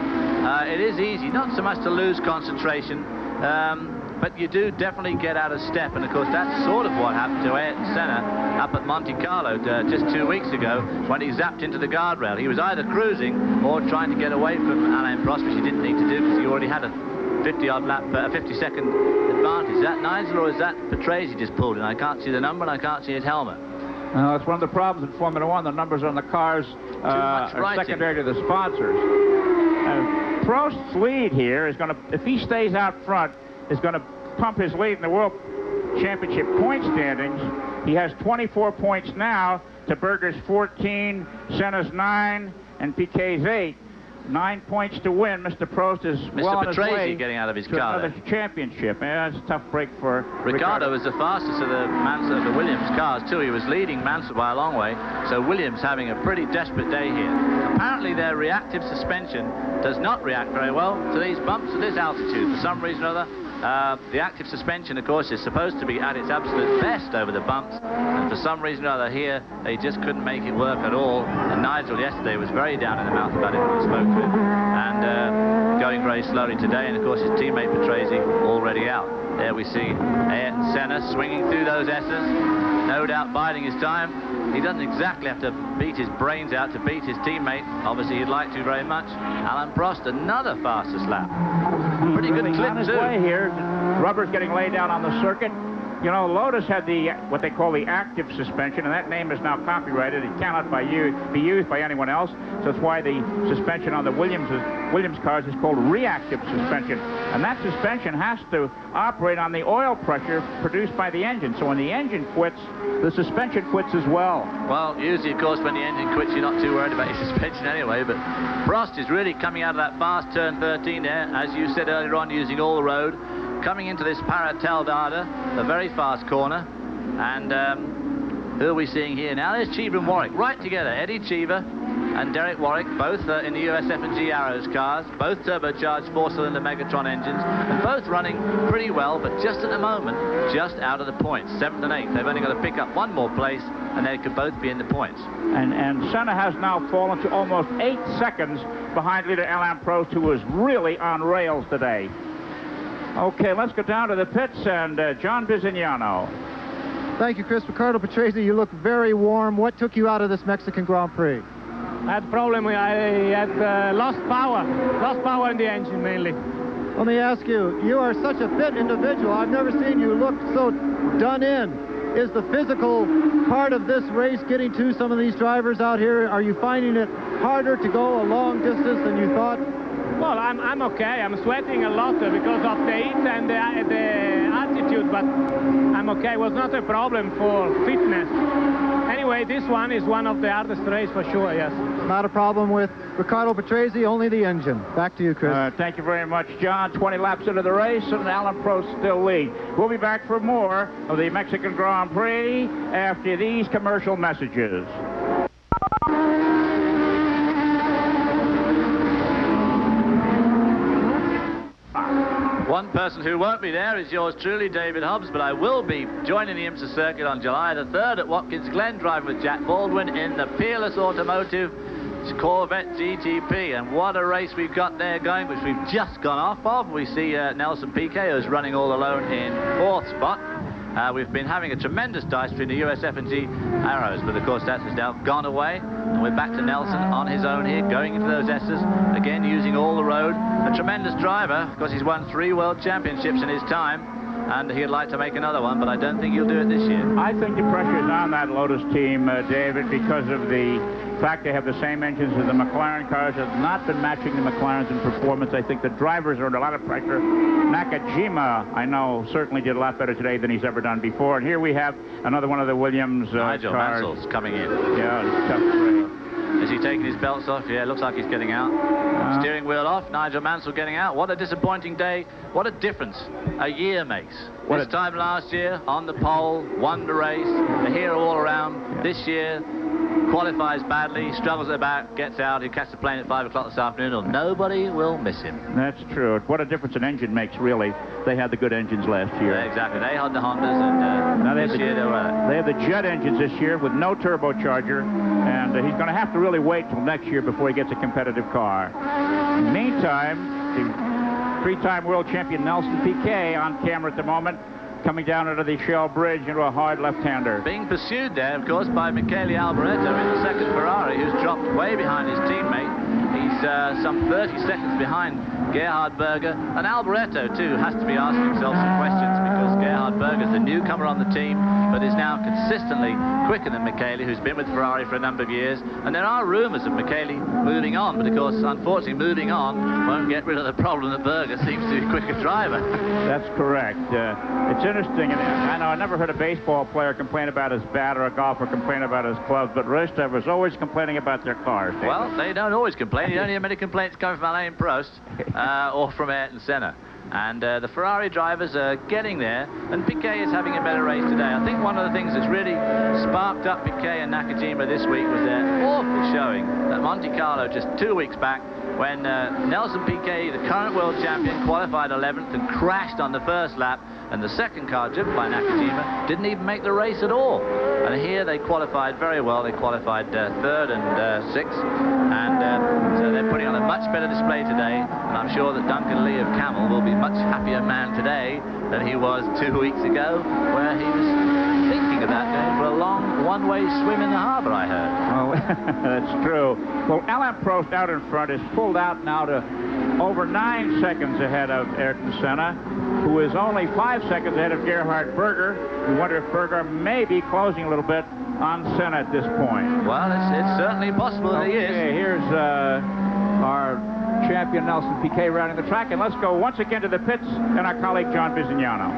it is easy, not so much to lose concentration, but you do definitely get out of step. And of course that's sort of what happened to Ayrton Senna up at Monte Carlo just 2 weeks ago, when he zapped into the guardrail. He was either cruising or trying to get away from Alain Prost, which he didn't need to do because he already had a 50-second advantage. Is that Nigel or is that Patrese just pulled in? I can't see the number and I can't see his helmet. It's one of the problems in Formula One. The numbers on the cars are secondary to the sponsors. Prost's lead here is going to, if he stays out front, is going to pump his lead in the World Championship point standings. He has 24 points now to Berger's 14, Senna's 9, and Piquet's 8. 9 points to win. Mr. Prost is well on his way getting out of his to car another championship. Yeah, it's a tough break for Ricardo. Was the fastest of the Williams cars too. He was leading Mansell by a long way. So Williams having a pretty desperate day here. Apparently their reactive suspension does not react very well to these bumps at this altitude. For some reason or other, the active suspension, of course, is supposed to be at its absolute best over the bumps, and for some reason or other here, they just couldn't make it work at all. And Nigel yesterday was very down in the mouth about it when I spoke to him, and going very slowly today. And of course, his teammate Patrese already out. There we see Ayrton Senna swinging through those S's, no doubt biding his time. He doesn't exactly have to beat his brains out to beat his teammate. Obviously, he'd like to very much. Alain Prost, another fastest lap. Pretty good clip, on his too. way here. Rubber's getting laid down on the circuit. You know, Lotus had the what they call the active suspension, and that name is now copyrighted. It cannot be used by anyone else. So that's why the suspension on the Williams cars is called reactive suspension. And that suspension has to operate on the oil pressure produced by the engine. So when the engine quits, the suspension quits as well. Well, usually, of course, when the engine quits, you're not too worried about your suspension anyway. But Prost is really coming out of that fast turn 13 there, as you said earlier on, using all the road. Coming into this Parataldada, a very fast corner. And who are we seeing here now? There's Cheever and Warwick right together. Eddie Cheever and Derek Warwick, both in the USF&G Arrows cars, both turbocharged 4-cylinder Megatron engines, and both running pretty well, but just at the moment, just out of the points. 7th and 8th. They've only got to pick up one more place, and they could both be in the points. And Senna has now fallen to almost 8 seconds behind leader Alain Prost, who was really on rails today. Okay, let's go down to the pits, and John Bizignano. Thank you, Chris. Ricardo Patrese, you look very warm. What took you out of this Mexican Grand Prix? I had a problem. I had lost power in the engine mainly. Let me ask you, you are such a fit individual. I've never seen you look so done in. Is the physical part of this race getting to some of these drivers out here? Are you finding it harder to go a long distance than you thought? Well, I'm okay. I'm sweating a lot because of the heat and the altitude, but I'm okay. It was not a problem for fitness. Anyway, this one is one of the hardest races for sure, yes. Not a problem with Ricardo Patrese, only the engine. Back to you, Chris. Thank you very much, John. 20 laps into the race, and Alain Prost still lead. We'll be back for more of the Mexican Grand Prix after these commercial messages. One person who won't be there is yours truly, David Hobbs, but I will be joining the IMSA circuit on July the 3rd at Watkins Glen, driving with Jack Baldwin in the Peerless Automotive Corvette GTP. And what a race we've got there going, which we've just gone off of. We see Nelson Piquet, who's running all alone in 4th spot. We've been having a tremendous dice between the USF&G Arrows, but of course that has now gone away, and we're back to Nelson on his own here, going into those S's, again using all the road. A tremendous driver, because he's won 3 World Championships in his time, and he'd like to make another one, but I don't think he'll do it this year. I think the pressure is on that Lotus team, David, because of the fact they have the same engines as the McLaren cars, have not been matching the McLarens in performance. I think the drivers are under a lot of pressure. Nakajima, I know, certainly did a lot better today than he's ever done before. And here we have another one of the Williams Nigel cars. Mansell's coming in. Yeah, it's tough. Is he taking his belts off? Yeah, it looks like he's getting out. Steering wheel off, Nigel Mansell getting out. What a disappointing day. What a difference a year makes. This time last year, on the pole, won the race, a hero all around. Yeah. This year, qualifies badly, struggles at the back, gets out, he catches the plane at 5 o'clock this afternoon, and nobody will miss him. That's true. What a difference an engine makes, really. They had the good engines last year. Yeah, exactly. They had the Hondas, and now this year they have the jet engines this year with no turbocharger, and he's going to have to really wait till next year before he gets a competitive car. Meantime, the three-time world champion Nelson Piquet on camera at the moment, coming down under the Shell Bridge into a hard left-hander. Being pursued there, of course, by Michele Alboreto in the second Ferrari, who's dropped way behind his teammate. He's some 30 seconds behind Gerhard Berger. And Alboreto, too, has to be asking himself some questions, because Gerhard Berger's the newcomer on the team, but is now consistently quicker than Michele, who's been with Ferrari for a number of years. And there are rumours of Michele moving on, but of course, unfortunately, moving on won't get rid of the problem that Berger seems to be a quicker driver. That's correct. It's interesting, and I know I never heard a baseball player complain about his bat or a golfer complain about his clubs, but Rostov was always complaining about their cars. Well, they don't always complain. You don't hear many complaints coming from Alain Prost or from Ayrton Senna. And the Ferrari drivers are getting there, and Piquet is having a better race today. I think one of the things that's really sparked up Piquet and Nakajima this week was their awful showing at Monte Carlo just 2 weeks back, when Nelson Piquet, the current world champion, qualified 11th and crashed on the first lap, and the second car, driven by Nakajima, didn't even make the race at all. And here they qualified very well. They qualified 3rd and 6th, and so they're putting on a much better display today, and I'm sure that Duncan Lee of Camel will be a much happier man today than he was 2 weeks ago, where he was thinking about going for a long one-way swim in the harbour, I heard. Oh, that's true. Well, Alain Prost out in front is pulled out now to over 9 seconds ahead of Ayrton Senna, who is only 5 seconds ahead of Gerhard Berger. We wonder if Berger may be closing a little bit on Senna at this point. Well, it's certainly possible that he is. Here's our champion Nelson Piquet rounding the track, and let's go once again to the pits and our colleague John Bizignano.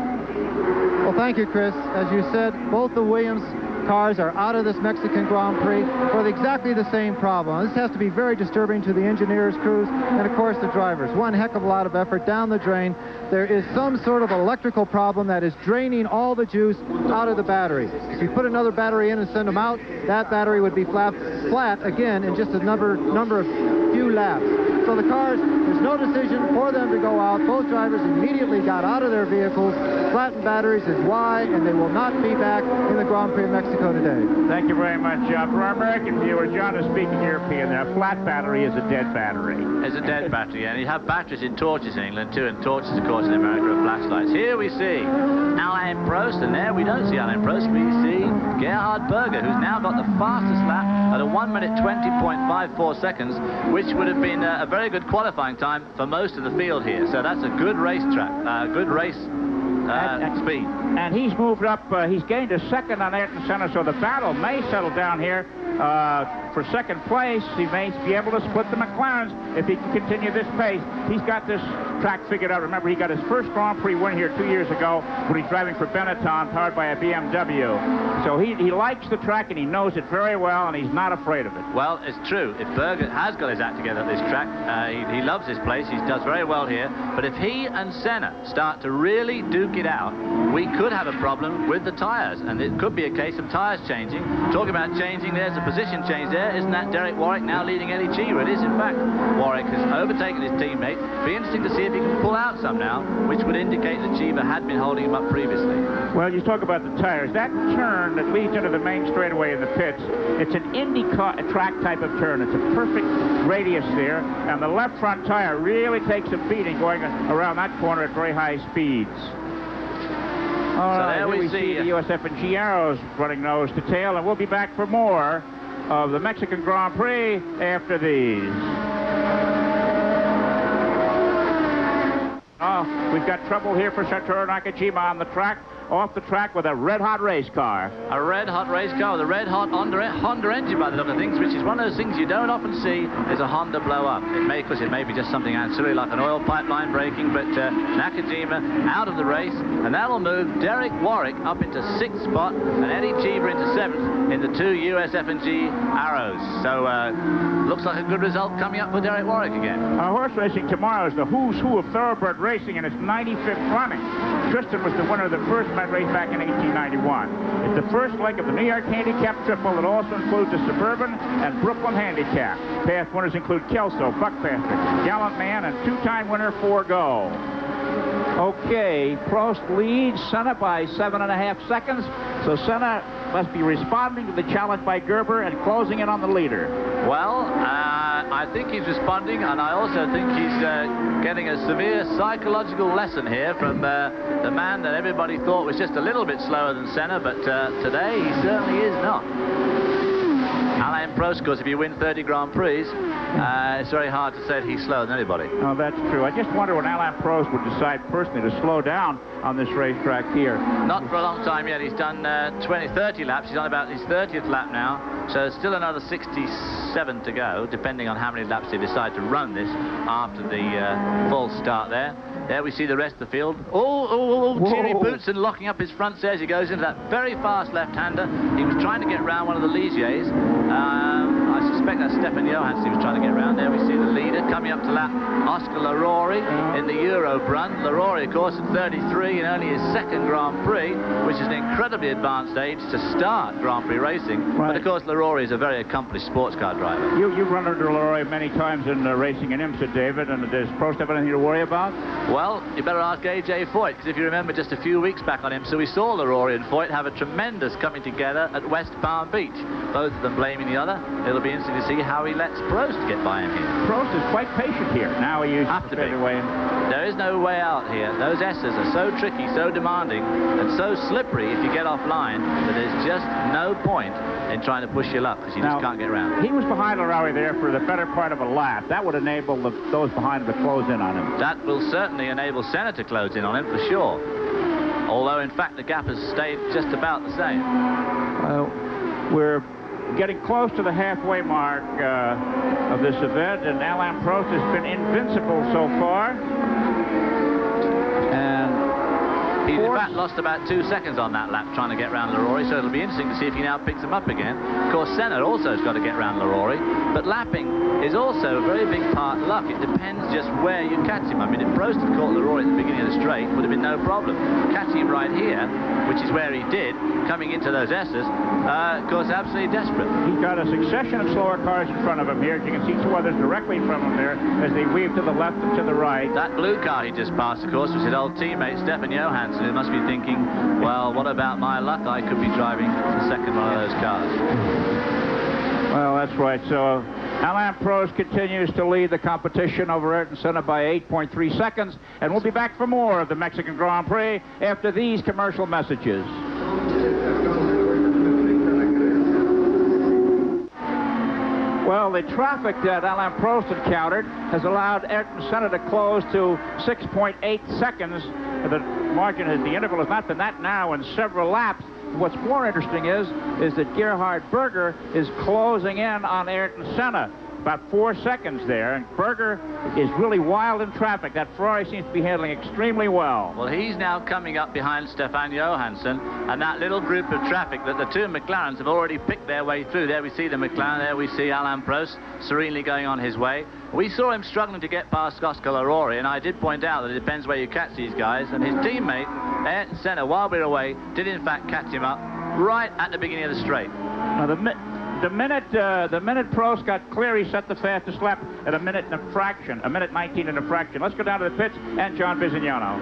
Well, thank you, Chris. As you said, both the Williams cars are out of this Mexican Grand Prix for exactly the same problem. This has to be very disturbing to the engineers, crews, and of course the drivers. One heck of a lot of effort down the drain. There is some sort of electrical problem that is draining all the juice out of the battery. If you put another battery in and send them out, that battery would be flat again in just a number of few laps. So the cars, there's no decision for them to go out. Both drivers immediately got out of their vehicles. Flattened batteries is why, and they will not be back in the Grand Prix of Mexico today. Thank you very much. For our American viewers, John is speaking European there. A flat battery is a dead battery. It's a dead battery, and you have batteries in torches in England too, and torches, of course, in America are flashlights. Here we see Alain Prost, and there we don't see Alain Prost. We see Gerhard Berger, who's now got the fastest lap at a 1 minute 20.54 seconds, which would have been a very good qualifying time for most of the field here. So that's a good race track, good race speed. And he's moved up, he's gained a second on Ayrton Senna, so the battle may settle down here for second place. He may be able to split the McLarens if he can continue this pace. He's got this track figured out. Remember, he got his first Grand Prix win here 2 years ago when he's driving for Benetton, powered by a BMW. So he likes the track, and he knows it very well, and he's not afraid of it. Well, it's true. If Berger has got his act together at this track, he loves this place. He does very well here. But if he and Senna start to really duke it out, we could have a problem with the tyres, and it could be a case of tyres changing. Talking about changing, there's a position change there. Isn't that Derek Warwick now leading Eddie Cheever? It is, in fact. Warwick has overtaken his teammate. Be interesting to see if he can pull out some now, which would indicate that Cheever had been holding him up previously. Well, you talk about the tyres. That turn that leads into the main straightaway in the pits, it's an Indy track type of turn. It's a perfect radius there, and the left front tire really takes a beating going around that corner at very high speeds. So there we see the USF&G Arrows running nose to tail, and we'll be back for more of the Mexican Grand Prix after these. Now, we've got trouble here for Satoru Nakajima on the track. Off the track with a red-hot race car. A red-hot race car with a red-hot Honda engine by the look of things, which is one of those things you don't often see, is a Honda blow up. It may be just something ancillary like an oil pipeline breaking, but Nakajima out of the race, and that'll move Derek Warwick up into 6th spot and Eddie Cheever into 7th in the 2 USF&G Arrows. So, looks like a good result coming up for Derek Warwick again. Horse racing tomorrow is the who's who of thoroughbred racing in its 95th running. Tristan was the winner of the first race back in 1891. It's the first leg of the New York Handicap Triple that also includes the Suburban and Brooklyn Handicap. Path winners include Kelso, Buckmaster, Gallant Man, and two-time winner Forgo. Okay, Prost leads Senna by 7.5 seconds, so Senna must be responding to the challenge by Gerber and closing in on the leader. Well, I think he's responding, and I also think he's getting a severe psychological lesson here from the man that everybody thought was just a little bit slower than Senna, but today he certainly is not. Alain Prost, of course, if you win 30 Grand Prix, it's very hard to say that he's slower than anybody. Oh, that's true. I just wonder when Alain Prost would decide personally to slow down on this racetrack here. Not for a long time yet. He's done 30 laps. He's on about his 30th lap now, so still another 67 to go, depending on how many laps they decide to run this after the false start there. There we see the rest of the field. Thierry Boutsen locking up his front as he goes into that very fast left-hander. He was trying to get around one of the Ligiers. I suspect that's Stefan Johansson he was trying to get around. There we see the leader coming up to lap Oscar Larori in the Eurobrun. Larori, of course, at 33 and only his second Grand Prix, which is an incredibly advanced age to start Grand Prix racing. Right. But, of course, Larori is a very accomplished sports car driver. You've run under Larori many times in racing in IMSA, David, and does Prost have anything to worry about? Well, you better ask A.J. Foyt, because if you remember just a few weeks back on IMSA, we saw Larori and Foyt have a tremendous coming together at West Palm Beach. Both of them blaming the other. It'll be interesting to see how he lets Prost get by him here. Prost is quite patient here. Now he uses the fadeaway. There is no way out here. Those S's are so tricky, so demanding, and so slippery if you get offline that there's just no point in trying to push your luck because you just can't get around. He was behind Larori there for the better part of a lap. That would enable those behind him to close in on him. That will certainly enable Senna to close in on him for sure. Although, in fact, the gap has stayed just about the same. We're getting close to the halfway mark of this event, and Alain Prost has been invincible so far. He's in fact lost about 2 seconds on that lap trying to get around Larori, so it'll be interesting to see if he now picks him up again. Of course, Senna also has got to get around Larori, but lapping is also a very big part of luck. It depends just where you catch him. I mean, if Prost had caught Larori at the beginning of the straight, would have been no problem. Catching him right here, which is where he did, coming into those S's, of course, absolutely desperate. He's got a succession of slower cars in front of him here. You can see two others directly in front of him there as they weave to the left and to the right. That blue car he just passed, of course, was his old teammate, Stefan Johansson, who must be thinking, well, what about my luck? I could be driving the second one of those cars. Well, that's right. So Alain Prost continues to lead the competition over Ayrton Senna by 8.3 seconds. And we'll be back for more of the Mexican Grand Prix after these commercial messages. Well, the traffic that Alain Prost encountered has allowed Ayrton Senna to close to 6.8 seconds. The margin, the interval has not been that narrow in several laps. What's more interesting is that Gerhard Berger is closing in on Ayrton Senna. About 4 seconds there, and Berger is really wild in traffic. That Ferrari seems to be handling extremely well. Well, he's now coming up behind Stefan Johansson, and that little group of traffic that the two McLarens have already picked their way through. There we see the McLaren, there we see Alain Prost serenely going on his way. We saw him struggling to get past Oscar Larori, and I did point out that it depends where you catch these guys, and his teammate, Ayrton Senna, while we were away, did in fact catch him up right at the beginning of the straight. Now, the minute Prost got clear, he set the fastest lap at a minute 19 and a fraction. Let's go down to the pits and John Bisignano.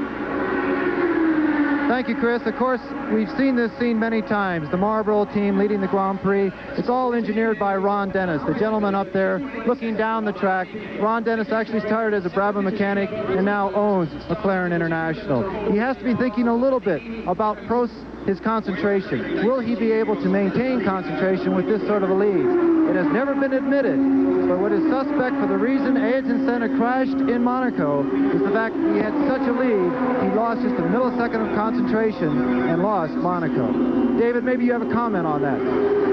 Thank you, Chris. Of course, we've seen this scene many times. The Marlboro team leading the Grand Prix. It's all engineered by Ron Dennis, the gentleman up there looking down the track. Ron Dennis actually started as a Brabham mechanic and now owns McLaren International. He has to be thinking a little bit about Prost's his concentration. Will he be able to maintain concentration with this sort of a lead? It has never been admitted, but what is suspect for the reason Ayrton Senna crashed in Monaco is the fact that he had such a lead, he lost just a millisecond of concentration and lost Monaco. David, maybe you have a comment on that.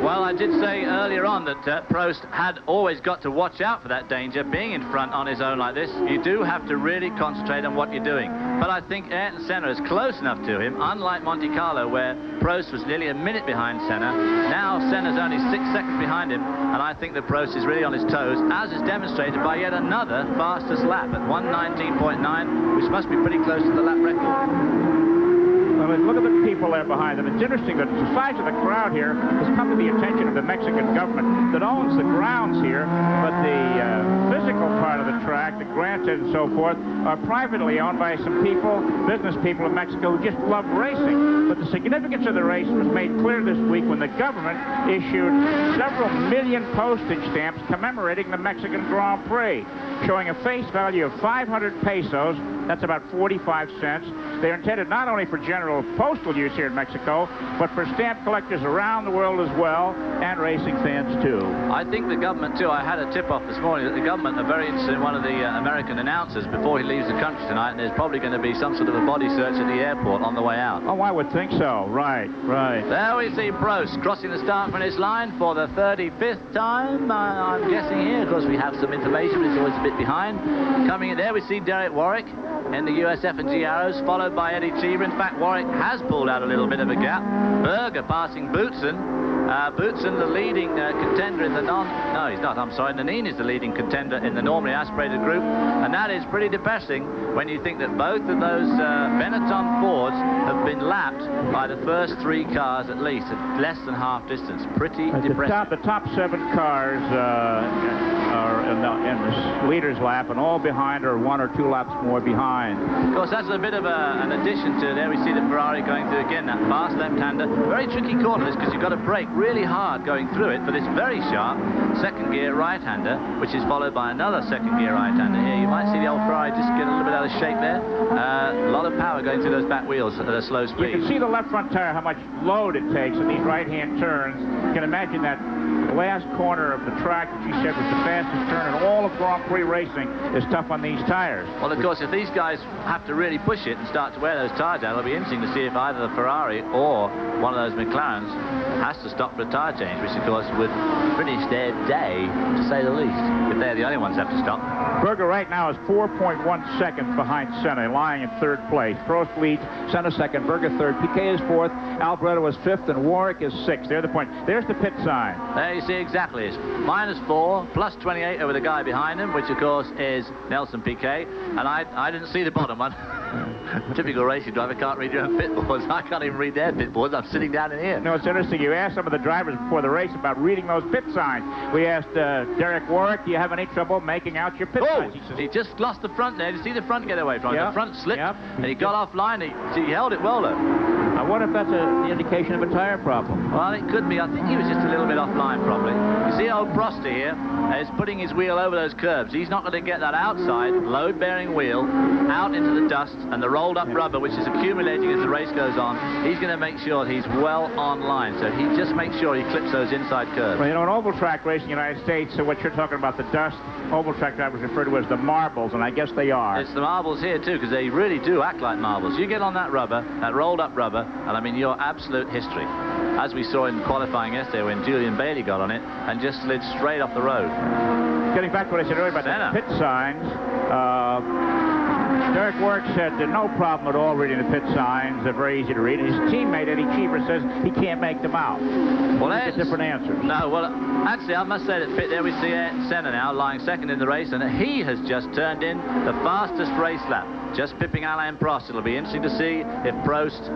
Well, I did say earlier on that Prost had always got to watch out for that danger. Being in front on his own like this, you do have to really concentrate on what you're doing. But I think Ayrton Senna is close enough to him, unlike Monte Carlo, where Prost was nearly a minute behind Senna. Now Senna's only 6 seconds behind him, and I think that Prost is really on his toes, as is demonstrated by yet another fastest lap at 1:19.9, which must be pretty close to the lap record. Well, look at the people there behind them. It's interesting that the size of the crowd here has come to the attention of the Mexican government that owns the grounds here, but the physical part of the track, the grandstand and so forth, are privately owned by some people, business people in Mexico who just love racing. But the significance of the race was made clear this week when the government issued several million postage stamps commemorating the Mexican Grand Prix, showing a face value of 500 pesos. That's about 45 cents. They're intended not only for general postal use here in Mexico, but for stamp collectors around the world as well, and racing fans too. I think the government too, I had a tip-off this morning that the government are very interested in one of the American announcers before he leaves the country tonight, and there's probably going to be some sort of a body search at the airport on the way out. Oh, I would think so. Right, right. There we see Prost crossing the start-finish line for the 35th time, I'm guessing here. Of course, we have some information, but it's always a bit behind. Coming in there, we see Derek Warwick in the US F&G Arrows, followed by Eddie Cheever. In fact, Warwick has pulled out a little bit of a gap. Berger passing Boutsen. Boutsen, the leading contender in the no, he's not, I'm sorry. Nanine is the leading contender in the normally aspirated group, and that is pretty depressing when you think that both of those Benetton Fords have been lapped by the first 3 cars at least, at less than half distance. Pretty depressing. The top 7 cars are in the leader's lap, and all behind are 1 or 2 laps more behind. Of course, that's a bit of an addition to there. We see the Ferrari going through again, that fast left-hander. Very tricky corner this, because you've got to brake really hard going through it for this very sharp second gear right-hander, which is followed by another second gear right-hander here. You might see the old Ferrari just get a little bit out of shape there. A lot of power going through those back wheels at a slow speed. You can see the left front tire, how much load it takes in these right-hand turns. You can imagine that the last corner of the track that you said was the fastest turn in all of Grand Prix racing is tough on these tires. Well, of course, if these guys have to really push it and start to wear those tires out, it'll be interesting to see if either the Ferrari or one of those McLarens has to stop for a tire change, which, of course, would finish their day, to say the least, if they're the only ones that have to stop. Berger right now is 4.1 seconds behind Senna, lying in 3rd place. Prost leads, Senna 2nd, Berger 3rd, Piquet is 4th, Alboreto is 5th, and Warwick is 6th. There's the point. There's the pit sign. There you see exactly. It's -4, +28 over the guy behind him, which, of course, is Nelson Piquet. And I didn't see the bottom one. Typical racing driver can't read your own pit boards. I can't even read their pit boards. I'm sitting down in here. No, it's interesting. You asked some of the drivers before the race about reading those pit signs. We asked Derek Warwick, do you have any trouble making out your pit signs? He just lost the front there. Did you see the front get away from him? Yep. The front slipped, Yep. and he got offline. He held it well, though. I wonder if that's the indication of a tire problem. Well, it could be. I think he was just a little bit offline, probably. You see old Prosty here is putting his wheel over those curbs. He's not going to get that outside load-bearing wheel out into the dust and the rolled-up rubber, which is accumulating as the race goes on. He's going to make sure he's well on line, so he just makes sure he clips those inside curves. Well, you know, in oval track racing in the United States, so what you're talking about, the dust, oval track drivers refer to as the marbles, and I guess they are. It's the marbles here, too, because they really do act like marbles. You get on that rubber, that rolled-up rubber, and I mean, you're absolute history. As we saw in qualifying yesterday when Julian Bailey got on it and just slid straight off the road. Getting back to what I said earlier about the pit signs, Derek Warwick said there's no problem at all reading the pit signs. They're very easy to read. And his teammate, Eddie Cheever, says he can't make them out. Well, that's different answers. No, well, actually, I must say that pit there we see Senna now lying 2nd in the race, and he has just turned in the fastest race lap, just pipping Alain Prost. It'll be interesting to see if Prost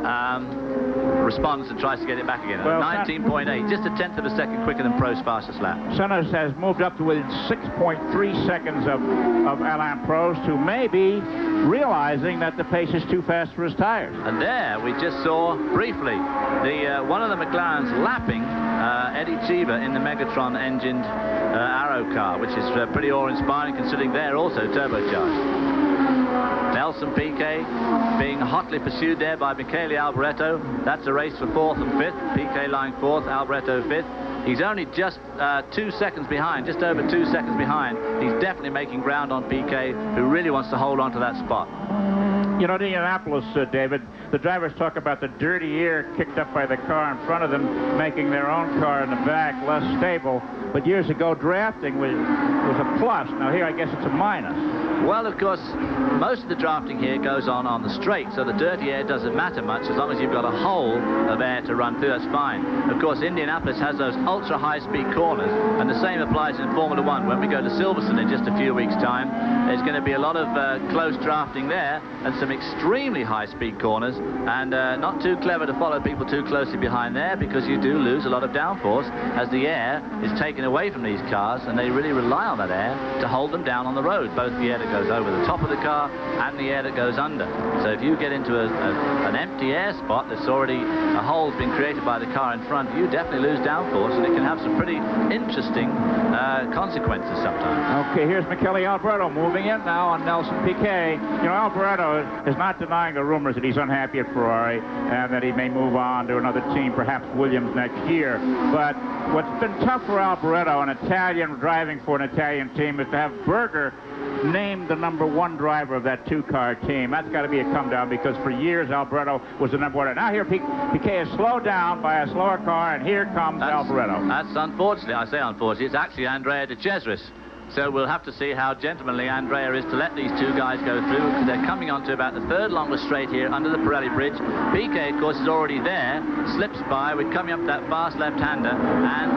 responds and tries to get it back again. Well, 19.8, just a 1/10 of a second quicker than Prost's fastest lap. Senna has moved up to within 6.3 seconds of Alain Prost, who may be realizing that the pace is too fast for his tires. And there we just saw briefly the one of the McLarens lapping Eddie Cheever in the Megatron engined Arrow car, which is pretty awe-inspiring considering they're also turbocharged. Nelson Piquet being hotly pursued there by Michele Alboreto. That's a race for 4th and 5th. Piquet lying 4th, Alboreto 5th. He's only just 2 seconds behind, just over 2 seconds behind. He's definitely making ground on Piquet, who really wants to hold on to that spot. You know, in Indianapolis, David, the drivers talk about the dirty air kicked up by the car in front of them, making their own car in the back less stable. But years ago, drafting was a plus. Now here, I guess it's a minus. Well, of course, most of the drafting here goes on the straight, so the dirty air doesn't matter much. As long as you've got a hole of air to run through, that's fine. Of course, Indianapolis has those ultra-high-speed corners, and the same applies in Formula One. When we go to Silverstone in just a few weeks' time, there's going to be a lot of close drafting there, and some extremely high-speed corners, and not too clever to follow people too closely behind there, because you do lose a lot of downforce as the air is taken away from these cars, and they really rely on that air to hold them down on the road, both the air that goes over the top of the car and the air that goes under. So if you get into an empty air spot that's already a hole's been created by the car in front, you definitely lose downforce, and it can have some pretty interesting consequences sometimes. Okay, here's Michele Alboreto moving in now on Nelson Piquet. You know, Alboreto is not denying the rumors that he's unhappy at Ferrari and that he may move on to another team, perhaps Williams next year. But what's been tough for Alboreto, an Italian driving for an Italian team, is to have Berger named the #1 driver of that 2-car team. That's got to be a come down, because for years Alboreto was the #1. Now here Piquet is slowed down by a slower car, and here comes Alboreto. That's unfortunate. I say unfortunate. It's actually Andrea de Cesaris. So we'll have to see how gentlemanly Andrea is to let these two guys go through, because they're coming on to about the 3rd longest straight here under the Pirelli bridge. Piquet, of course, is already there, slips by. We're coming up to that fast left-hander, and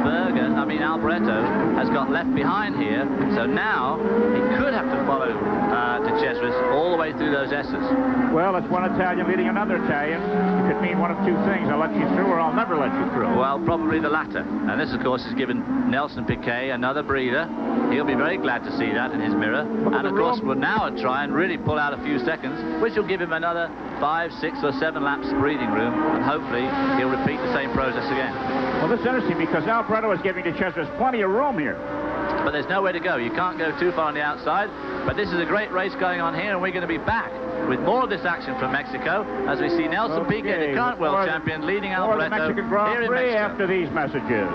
Alboreto has got left behind here. So now he could have to follow de Cesaris all the way through those S's. Well, it's one Italian leading another Italian. It could mean one of two things: I'll let you through, or I'll never let you through. Well, probably the latter. And this, of course, has given Nelson Piquet another breather. He'll be very glad to see that in his mirror. And of course, will now try and really pull out a few seconds, which will give him another 5, 6, or 7 laps breathing room, and hopefully he'll repeat the same process again. Well, this is interesting, because Alboreto is giving de Cesaris plenty of room here. But there's nowhere to go. You can't go too far on the outside. But this is a great race going on here, and we're going to be back with more of this action from Mexico as we see Nelson Piquet, the current world champion, leading Alboreto the Mexican Grand Prix after these messages.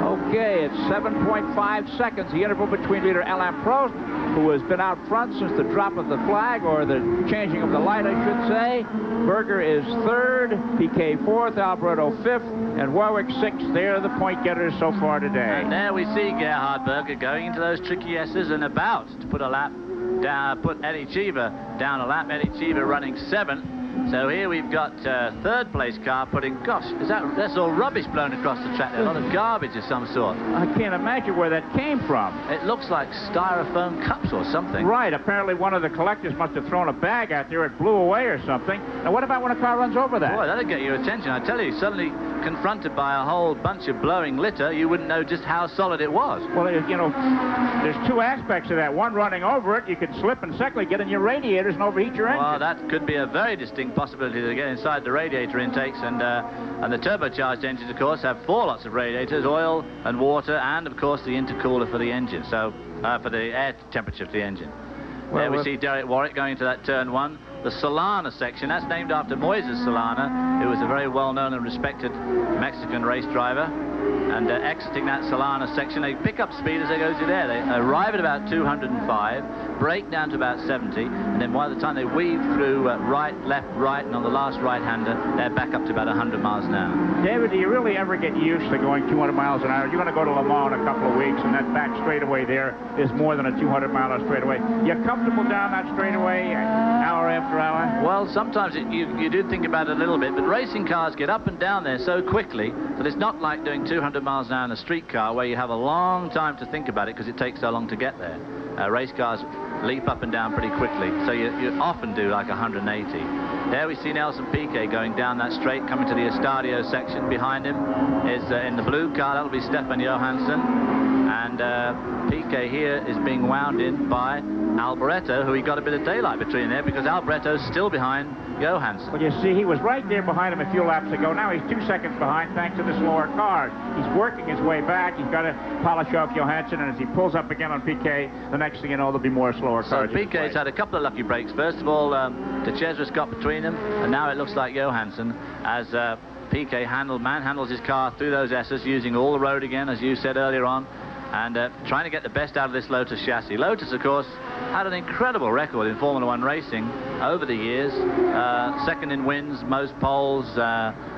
Okay, it's 7.5 seconds, the interval between leader Alain Prost, who has been out front since the drop of the flag, or the changing of the light, I should say. Berger is 3rd, Piquet 4th, Alboreto 5th, and Warwick 6th. They're the point getters so far today. And there we see Gerhard Berger going into those tricky S's and about to put a lap down, put Eddie Cheever down a lap. Eddie Cheever running 7th. So here we've got 3rd place car putting, gosh, that's all rubbish blown across the track there, a lot of garbage of some sort. I can't imagine where that came from. It looks like styrofoam cups or something. Right, apparently one of the collectors must have thrown a bag out there, it blew away or something. Now what about when a car runs over that? Boy, that'll get your attention. I tell you, suddenly confronted by a whole bunch of blowing litter, you wouldn't know just how solid it was. Well, you know, there's 2 aspects to that. One, running over it, you could slip, and secondly, get in your radiators and overheat your engine. Well, that could be a very distinct possibility to get inside the radiator intakes, and the turbocharged engines, of course, have 4 lots of radiators, oil and water, and of course the intercooler for the engine, so for the air temperature for the engine. Well, there we see Derek Warwick going into that turn 1. The Solana section, that's named after Moises Solana, who was a very well-known and respected Mexican race driver. And exiting that Solana section, they pick up speed as they go through there. They arrive at about 205, brake down to about 70, and then by the time they weave through right, left, right, and on the last right-hander, they're back up to about 100 miles an hour. David, do you really ever get used to going 200 miles an hour? You're going to go to Le Mans in a couple of weeks, and that back straightaway there is more than a 200-mile straightaway. You're comfortable down that straightaway hour after hour? Well, sometimes you do think about it a little bit, but racing cars get up and down there so quickly that it's not like doing 200 miles an hour in a street car where you have a long time to think about it because it takes so long to get there. Race cars leap up and down pretty quickly, so you often do like 180. There we see Nelson Piquet going down that straight, coming to the Estadio section. Behind him is in the blue car, that'll be Stefan Johansson, and Piquet here is being wound in by Alboreto, who he got a bit of daylight between there, because Alboreto's still behind Johansson. Well, you see, he was right there behind him a few laps ago. Now he's 2 seconds behind thanks to the slower cars. He's working his way back. He's got to polish off Johansson, and as he pulls up again on Piquet, the next thing you know, there'll be more slower cars. So Piquet's had a couple of lucky breaks. First of all, De Cesaris got between them, and now it looks like Johansson, as Piquet manhandles his car through those S's, using all the road again, as you said earlier on, and trying to get the best out of this Lotus chassis. Lotus, of course, had an incredible record in Formula One racing over the years. Second in wins, most poles,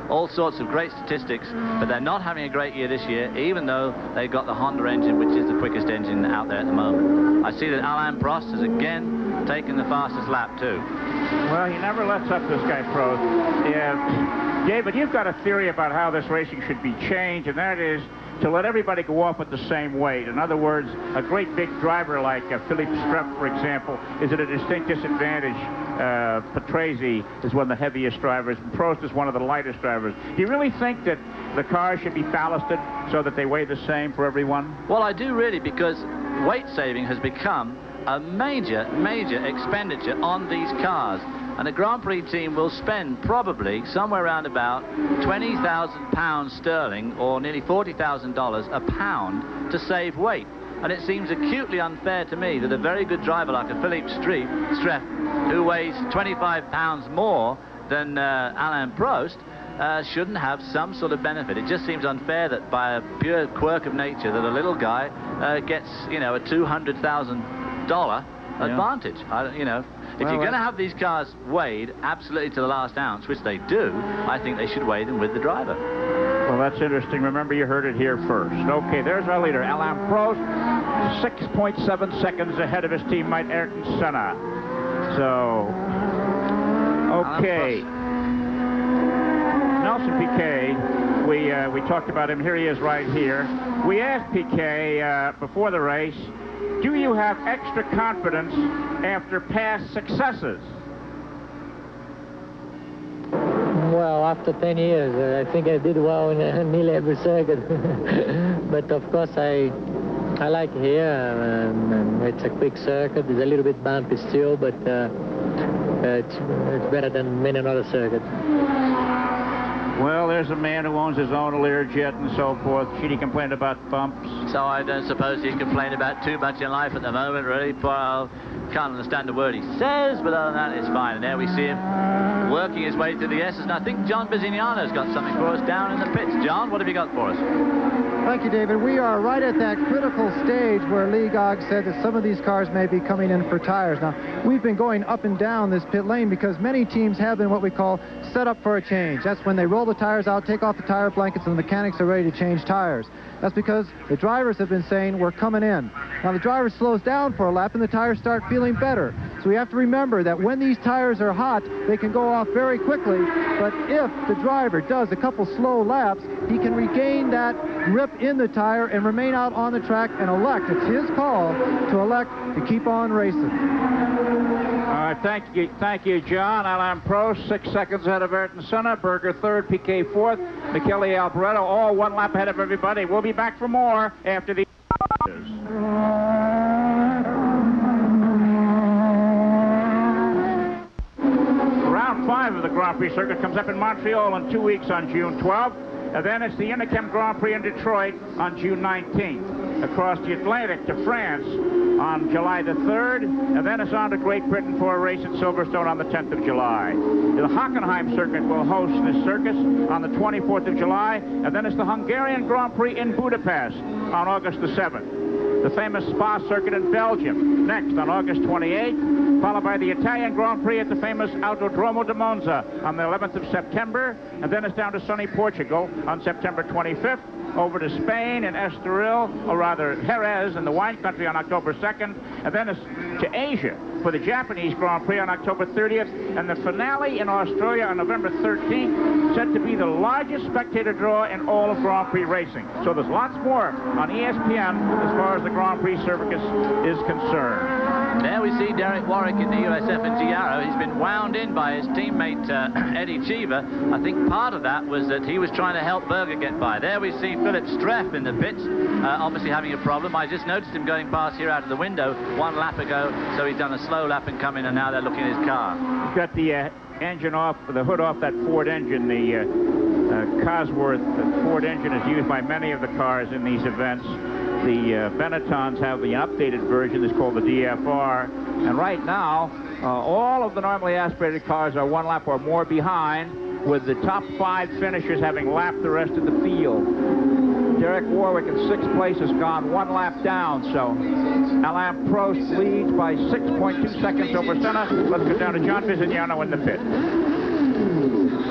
all sorts of great statistics, but they're not having a great year this year, even though they got the Honda engine, which is the quickest engine out there at the moment. I see that Alain Prost has again taken the fastest lap too. Well, he never lets up, this guy Prost. David, you've got a theory about how this racing should be changed, and that is to let everybody go off at the same weight. In other words, a great big driver like Philippe Struff, for example, is at a distinct disadvantage. Patrese is one of the heaviest drivers, and Prost is one of the lightest drivers. Do you really think that the cars should be ballasted so that they weigh the same for everyone? Well, I do really, because weight saving has become a major expenditure on these cars. And a Grand Prix team will spend probably somewhere around about £20,000 sterling, or nearly $40,000 a pound, to save weight. And it seems acutely unfair to me that a very good driver like a Philippe Struff, who weighs 25 pounds more than Alain Prost, shouldn't have some sort of benefit. It just seems unfair that by a pure quirk of nature that a little guy gets, you know, a $200,000 advantage. If you're going to have these cars weighed absolutely to the last ounce, which they do, I think they should weigh them with the driver. Well, that's interesting. Remember, you heard it here first. Okay, there's our leader, Alain Prost, 6.7 seconds ahead of his teammate Ayrton Senna. So, okay. Nelson Piquet, we talked about him. Here he is right here. We asked Piquet before the race, do you have extra confidence after past successes? Well, after 10 years, I think I did well in nearly every circuit. But of course, I like here. It's a quick circuit. It's a little bit bumpy still, but it's better than many another circuit. Well, there's a man who owns his own Learjet and so forth. Should he complain about bumps? So I don't suppose he complain about too much in life at the moment, really. Well, can't understand a word he says, but other than that, it's fine. And there we see him working his way through the S's. And I think John Bisignano's got something for us down in the pits. John, what have you got for us? Thank you, David. We are right at that critical stage where Lee Gogg said that some of these cars may be coming in for tires. Now, we've been going up and down this pit lane because many teams have been what we call set up for a change. That's when they roll the tires out, take off the tire blankets, and the mechanics are ready to change tires. That's because the drivers have been saying, we're coming in. Now, the driver slows down for a lap, and the tires start feeling better. So we have to remember that when these tires are hot, they can go off very quickly. But if the driver does a couple slow laps, he can regain that grip in the tire and remain out on the track and elect. It's his call to elect to keep on racing. All right, thank you, John. Alain Prost, 6 seconds ahead of Ayrton Senna. Berger third, Piquet fourth, Michele Alboreto, all 1 lap ahead of everybody. We'll be back for more after the... Round 5 of the Grand Prix circuit comes up in Montreal in 2 weeks on June 12th. And then it's the Unichem Grand Prix in Detroit on June 19th. Across the Atlantic to France on July the 3rd, and then it's on to Great Britain for a race at Silverstone on the 10th of July. The Hockenheim circuit will host this circus on the 24th of July, and then it's the Hungarian Grand Prix in Budapest on August the 7th. The famous Spa circuit in Belgium next on August 28th, followed by the Italian Grand Prix at the famous Autódromo de Monza on the 11th of September, and then it's down to sunny Portugal on September 25th, over to Spain and Estoril, or rather Jerez in the wine country on October 2nd, and then it's to Asia for the Japanese Grand Prix on October 30th, and the finale in Australia on November 13th, said to be the largest spectator draw in all of Grand Prix racing. So there's lots more on ESPN as far as the Grand Prix circus is concerned. There we see Derek Warwick in the USF&G Arrow. He's been wound in by his teammate Eddie Cheever. I think part of that was that he was trying to help Berger get by. There we see Philip Streff in the pits, obviously having a problem. I just noticed him going past here out of the window 1 lap ago, so he's done a slow lap and come in, and now they're looking at his car. He's got the engine off, the hood off that Ford engine. The Cosworth Ford engine is used by many of the cars in these events. The Benettons have the updated version that's called the DFR. And right now, all of the normally aspirated cars are 1 lap or more behind, with the top 5 finishers having lapped the rest of the field. Derek Warwick in 6th place has gone 1 lap down, so Alain Prost leads by 6.2 seconds over Senna. Let's go down to John Visignano in the pit.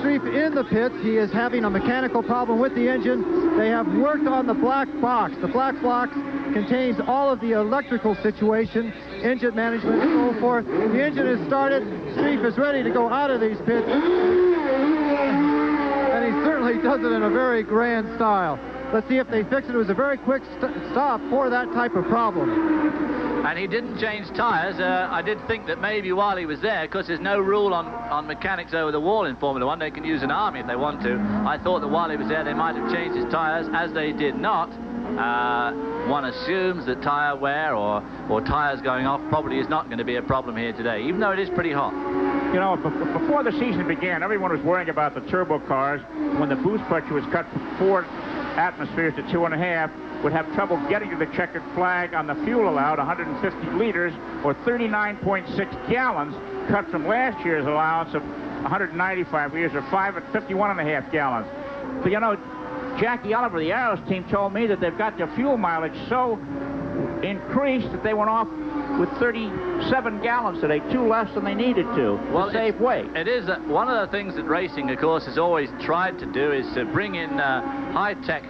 Streep in the pits. He is having a mechanical problem with the engine. They have worked on the black box. The black box contains all of the electrical situation, engine management, and so forth. The engine is started. Streep is ready to go out of these pits. And he certainly does it in a very grand style. Let's see if they fix it. It was a very quick stop for that type of problem. And he didn't change tires. I did think that maybe while he was there, because there's no rule on mechanics over the wall in Formula 1, they can use an army if they want to. I thought that while he was there, they might have changed his tires, as they did not. One assumes that tire wear or tires going off probably is not going to be a problem here today, even though it is pretty hot. You know, before the season began, everyone was worrying about the turbo cars when the boost pressure was cut from 4 atmospheres to 2.5. Would have trouble getting to the checkered flag on the fuel allowed, 150 liters or 39.6 gallons, cut from last year's allowance of 195 liters or 51.5 gallons. But you know, Jackie Oliver, the Arrows team, told me that they've got their fuel mileage so increased that they went off with 37 gallons today, 2 less than they needed to save weight. It is one of the things that racing, of course, has always tried to do is to bring in high-tech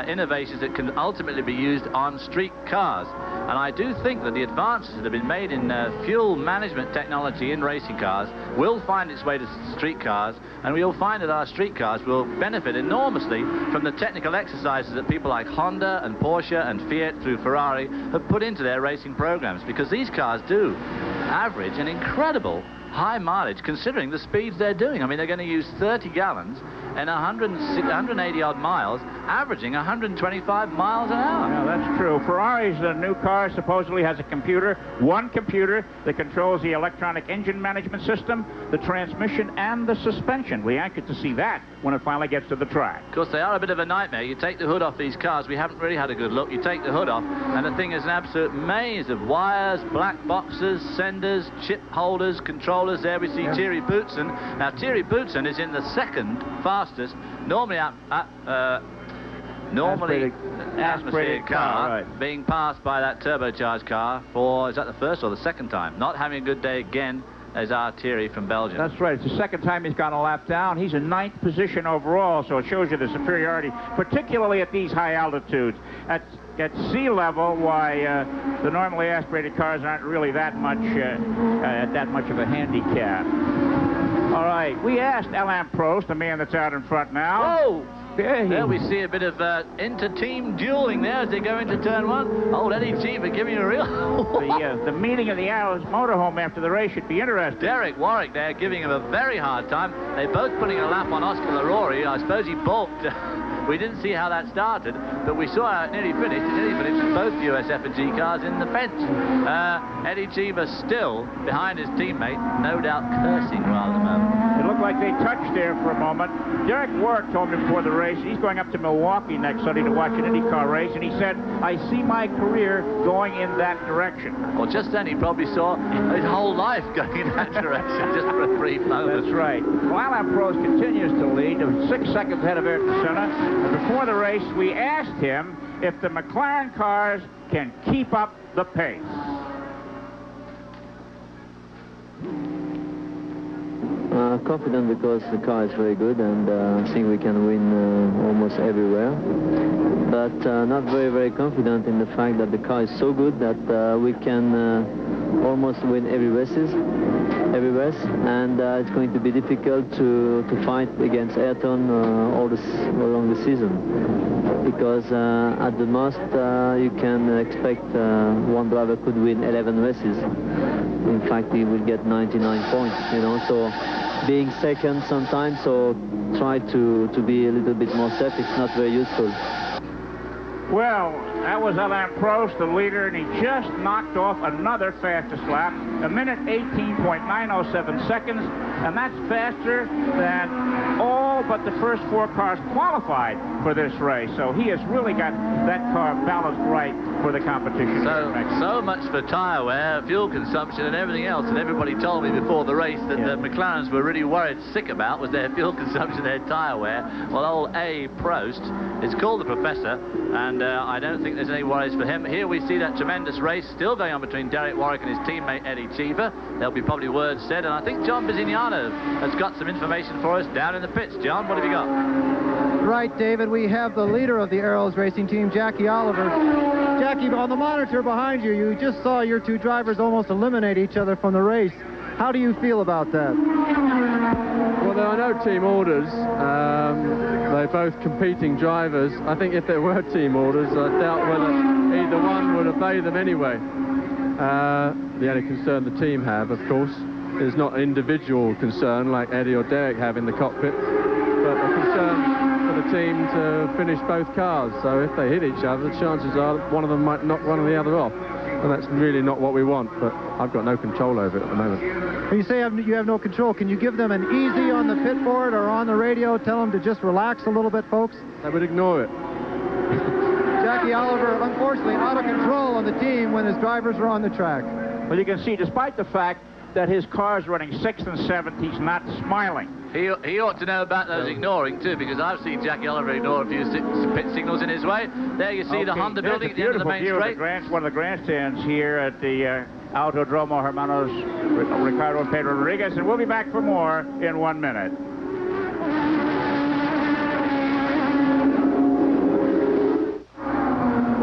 innovations that can ultimately be used on street cars. And I do think that the advances that have been made in fuel management technology in racing cars will find its way to street cars, and we will find that our street cars will benefit enormously from the technical exercises that people like Honda and Porsche and Fiat through Ferrari have put into their racing programs, because these cars do average an incredible high mileage considering the speeds they're doing. I mean, they're going to use 30 gallons and 180 odd miles, averaging 125 miles an hour. Yeah, that's true. Ferrari's new car supposedly has a computer, one computer that controls the electronic engine management system, the transmission, and the suspension. We anxious to see that when it finally gets to the track. Of course, they are a bit of a nightmare. You take the hood off these cars. We haven't really had a good look. You take the hood off, and the thing is an absolute maze of wires, black boxes, senders, chip holders, controllers. There we see Thierry Boutsen. Now, Thierry Boutsen is in the 2nd fastest, normally atmospheric car, right, being passed by that turbocharged car for, is that the 1st or the 2nd time? Not having a good day again as our Thierry from Belgium. That's right. It's the 2nd time he's gone a lap down. He's in 9th position overall, so it shows you the superiority, particularly at these high altitudes. At sea level, why the normally aspirated cars aren't really that much at that much of a handicap. All right, we asked Alain Prost, the man that's out in front now. Whoa! There we see a bit of inter-team dueling there as they go into turn 1. Old Eddie Cheever giving a real... the meeting of the Arrows motorhome after the race should be interesting. Derek Warwick there giving him a very hard time. They're both putting a lap on Oscar Larori. I suppose he balked. We didn't see how that started, but we saw how it nearly finished. It nearly finished with both USF&G cars in the fence. Eddie Cheever still behind his teammate, no doubt cursing rather than moment. It looked like they touched there for a moment. Derek Warwick told me before the race he's going up to Milwaukee next Sunday to watch an IndyCar race, and he said, I see my career going in that direction. Well, just then he probably saw his whole life going in that direction, just for a brief moment. That's right. Well, Alain Prost continues to lead, 6 seconds ahead of Ayrton Senna. And before the race, we asked him if the McLaren cars can keep up the pace. Confident because the car is very good, and I think we can win almost everywhere. But not very, very confident in the fact that the car is so good that we can almost win every races. every race, and it's going to be difficult to fight against Ayrton along the season, because at the most you can expect one driver could win 11 races. In fact, he will get 99 points, you know, so being second sometimes, so try to be a little bit more safe. It's not very useful. Well, that was Alain Prost, the leader, and he just knocked off another fastest lap, 1:18.907 seconds, and that's faster than all but the first 4 cars qualified for this race. So he has really got that car balanced right for the competition. So much for tyre wear, fuel consumption, and everything else. And everybody told me before the race that the McLarens were really sick about was their fuel consumption, their tyre wear. Well, old A. Prost is called the Professor, and I don't think there's any worries for him. Here we see that tremendous race still going on between Derek Warwick and his teammate Eddie Cheever. There'll be probably words said, and I think John Bisignano has got some information for us down in the pits. John, what have you got? Right, David, we have the leader of the Arrows racing team, Jackie Oliver. Jackie, on the monitor behind you, you just saw your 2 drivers almost eliminate each other from the race. How do you feel about that? Well, there are no team orders. They're both competing drivers. I think if there were team orders, I doubt whether either one would obey them anyway. The only concern the team have, of course, is not individual concern like Eddie or Derek have in the cockpit, but a concern for the team to finish both cars. So if they hit each other, the chances are one of them might knock one of the other off. And that's really not what we want, but I've got no control over it at the moment. When you say you have no control, can you give them an easy on the pit board or on the radio, tell them to just relax a little bit, folks? They would ignore it. Jackie Oliver, unfortunately, out of control on the team when his drivers are on the track. Well, you can see, despite the fact that his car's running 6th and 7th, he's not smiling. He ought to know about those ignoring, too, because I've seen Jackie Oliver ignore a few pit signals in his way. There you see the Honda building at the end of the main straight. One of the grandstands here at the Autódromo Hnos, Ricardo and Pedro Rodríguez, and we'll be back for more in 1 minute.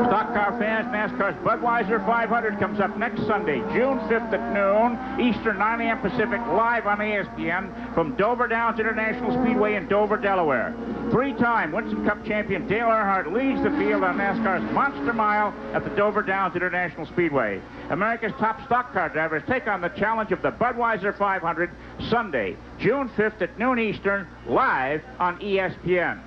Stock car fans, NASCAR's Budweiser 500 comes up next Sunday, June 5th at noon, Eastern, 9 a.m. Pacific, live on ESPN from Dover Downs International Speedway in Dover, Delaware. 3-time Winston Cup champion Dale Earnhardt leads the field on NASCAR's Monster Mile at the Dover Downs International Speedway. America's top stock car drivers take on the challenge of the Budweiser 500 Sunday, June 5th at noon Eastern, live on ESPN.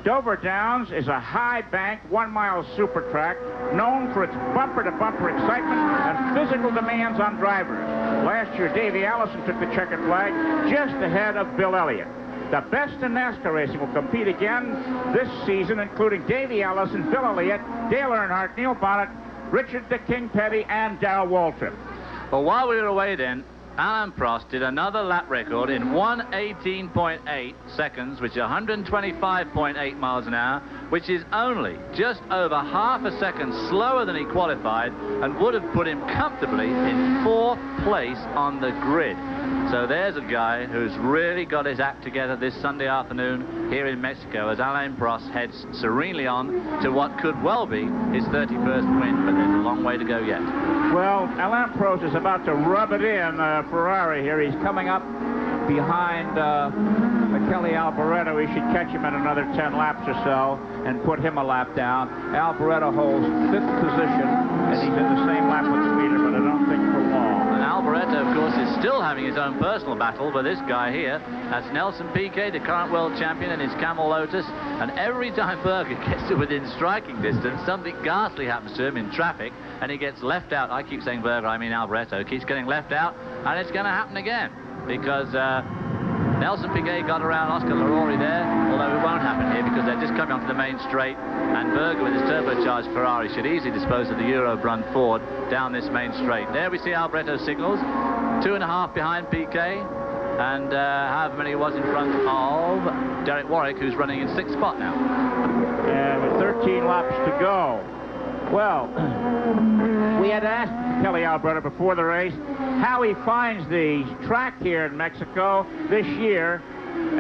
Dover Downs is a high-bank, 1-mile super track known for its bumper-to-bumper excitement and physical demands on drivers. Last year, Davey Allison took the checkered flag just ahead of Bill Elliott. The best in NASCAR racing will compete again this season, including Davey Allison, Bill Elliott, Dale Earnhardt, Neil Bonnet, Richard the King Petty, and Darrell Waltrip. Well, while we were away then, Alain Prost did another lap record in 1:18.8 seconds, which is 125.8 miles an hour, which is only just over half a second slower than he qualified and would have put him comfortably in 4th place on the grid. So there's a guy who's really got his act together this Sunday afternoon here in Mexico as Alain Prost heads serenely on to what could well be his 31st win, but there's a long way to go yet. Well, Alain Prost is about to rub it in Ferrari here. He's coming up behind Michele Alboreto. He should catch him in another 10 laps or so and put him a lap down. Alboreto holds 5th position, and he's in the same lap with the leader, but I don't think for long. And Alboreto, of course, is still having his own personal battle with this guy here. That's Nelson Piquet, the current world champion, in his Camel Lotus. And every time Berger gets to within striking distance, something ghastly happens to him in traffic, and he gets left out. I keep saying Berger, I mean Alboreto, keeps getting left out, and it's going to happen again, because Nelson Piquet got around Oscar Larori there, although it won't happen here because they're just coming onto the main straight, and Berger with his turbocharged Ferrari should easily dispose of the Euro-Brun Ford down this main straight. There we see Alboreto's signals, 2.5 behind Piquet, and however many he was in front of Derek Warwick, who's running in 6th spot now. And with 13 laps to go. Well, we had asked Kelly Alberto before the race how he finds the track here in Mexico this year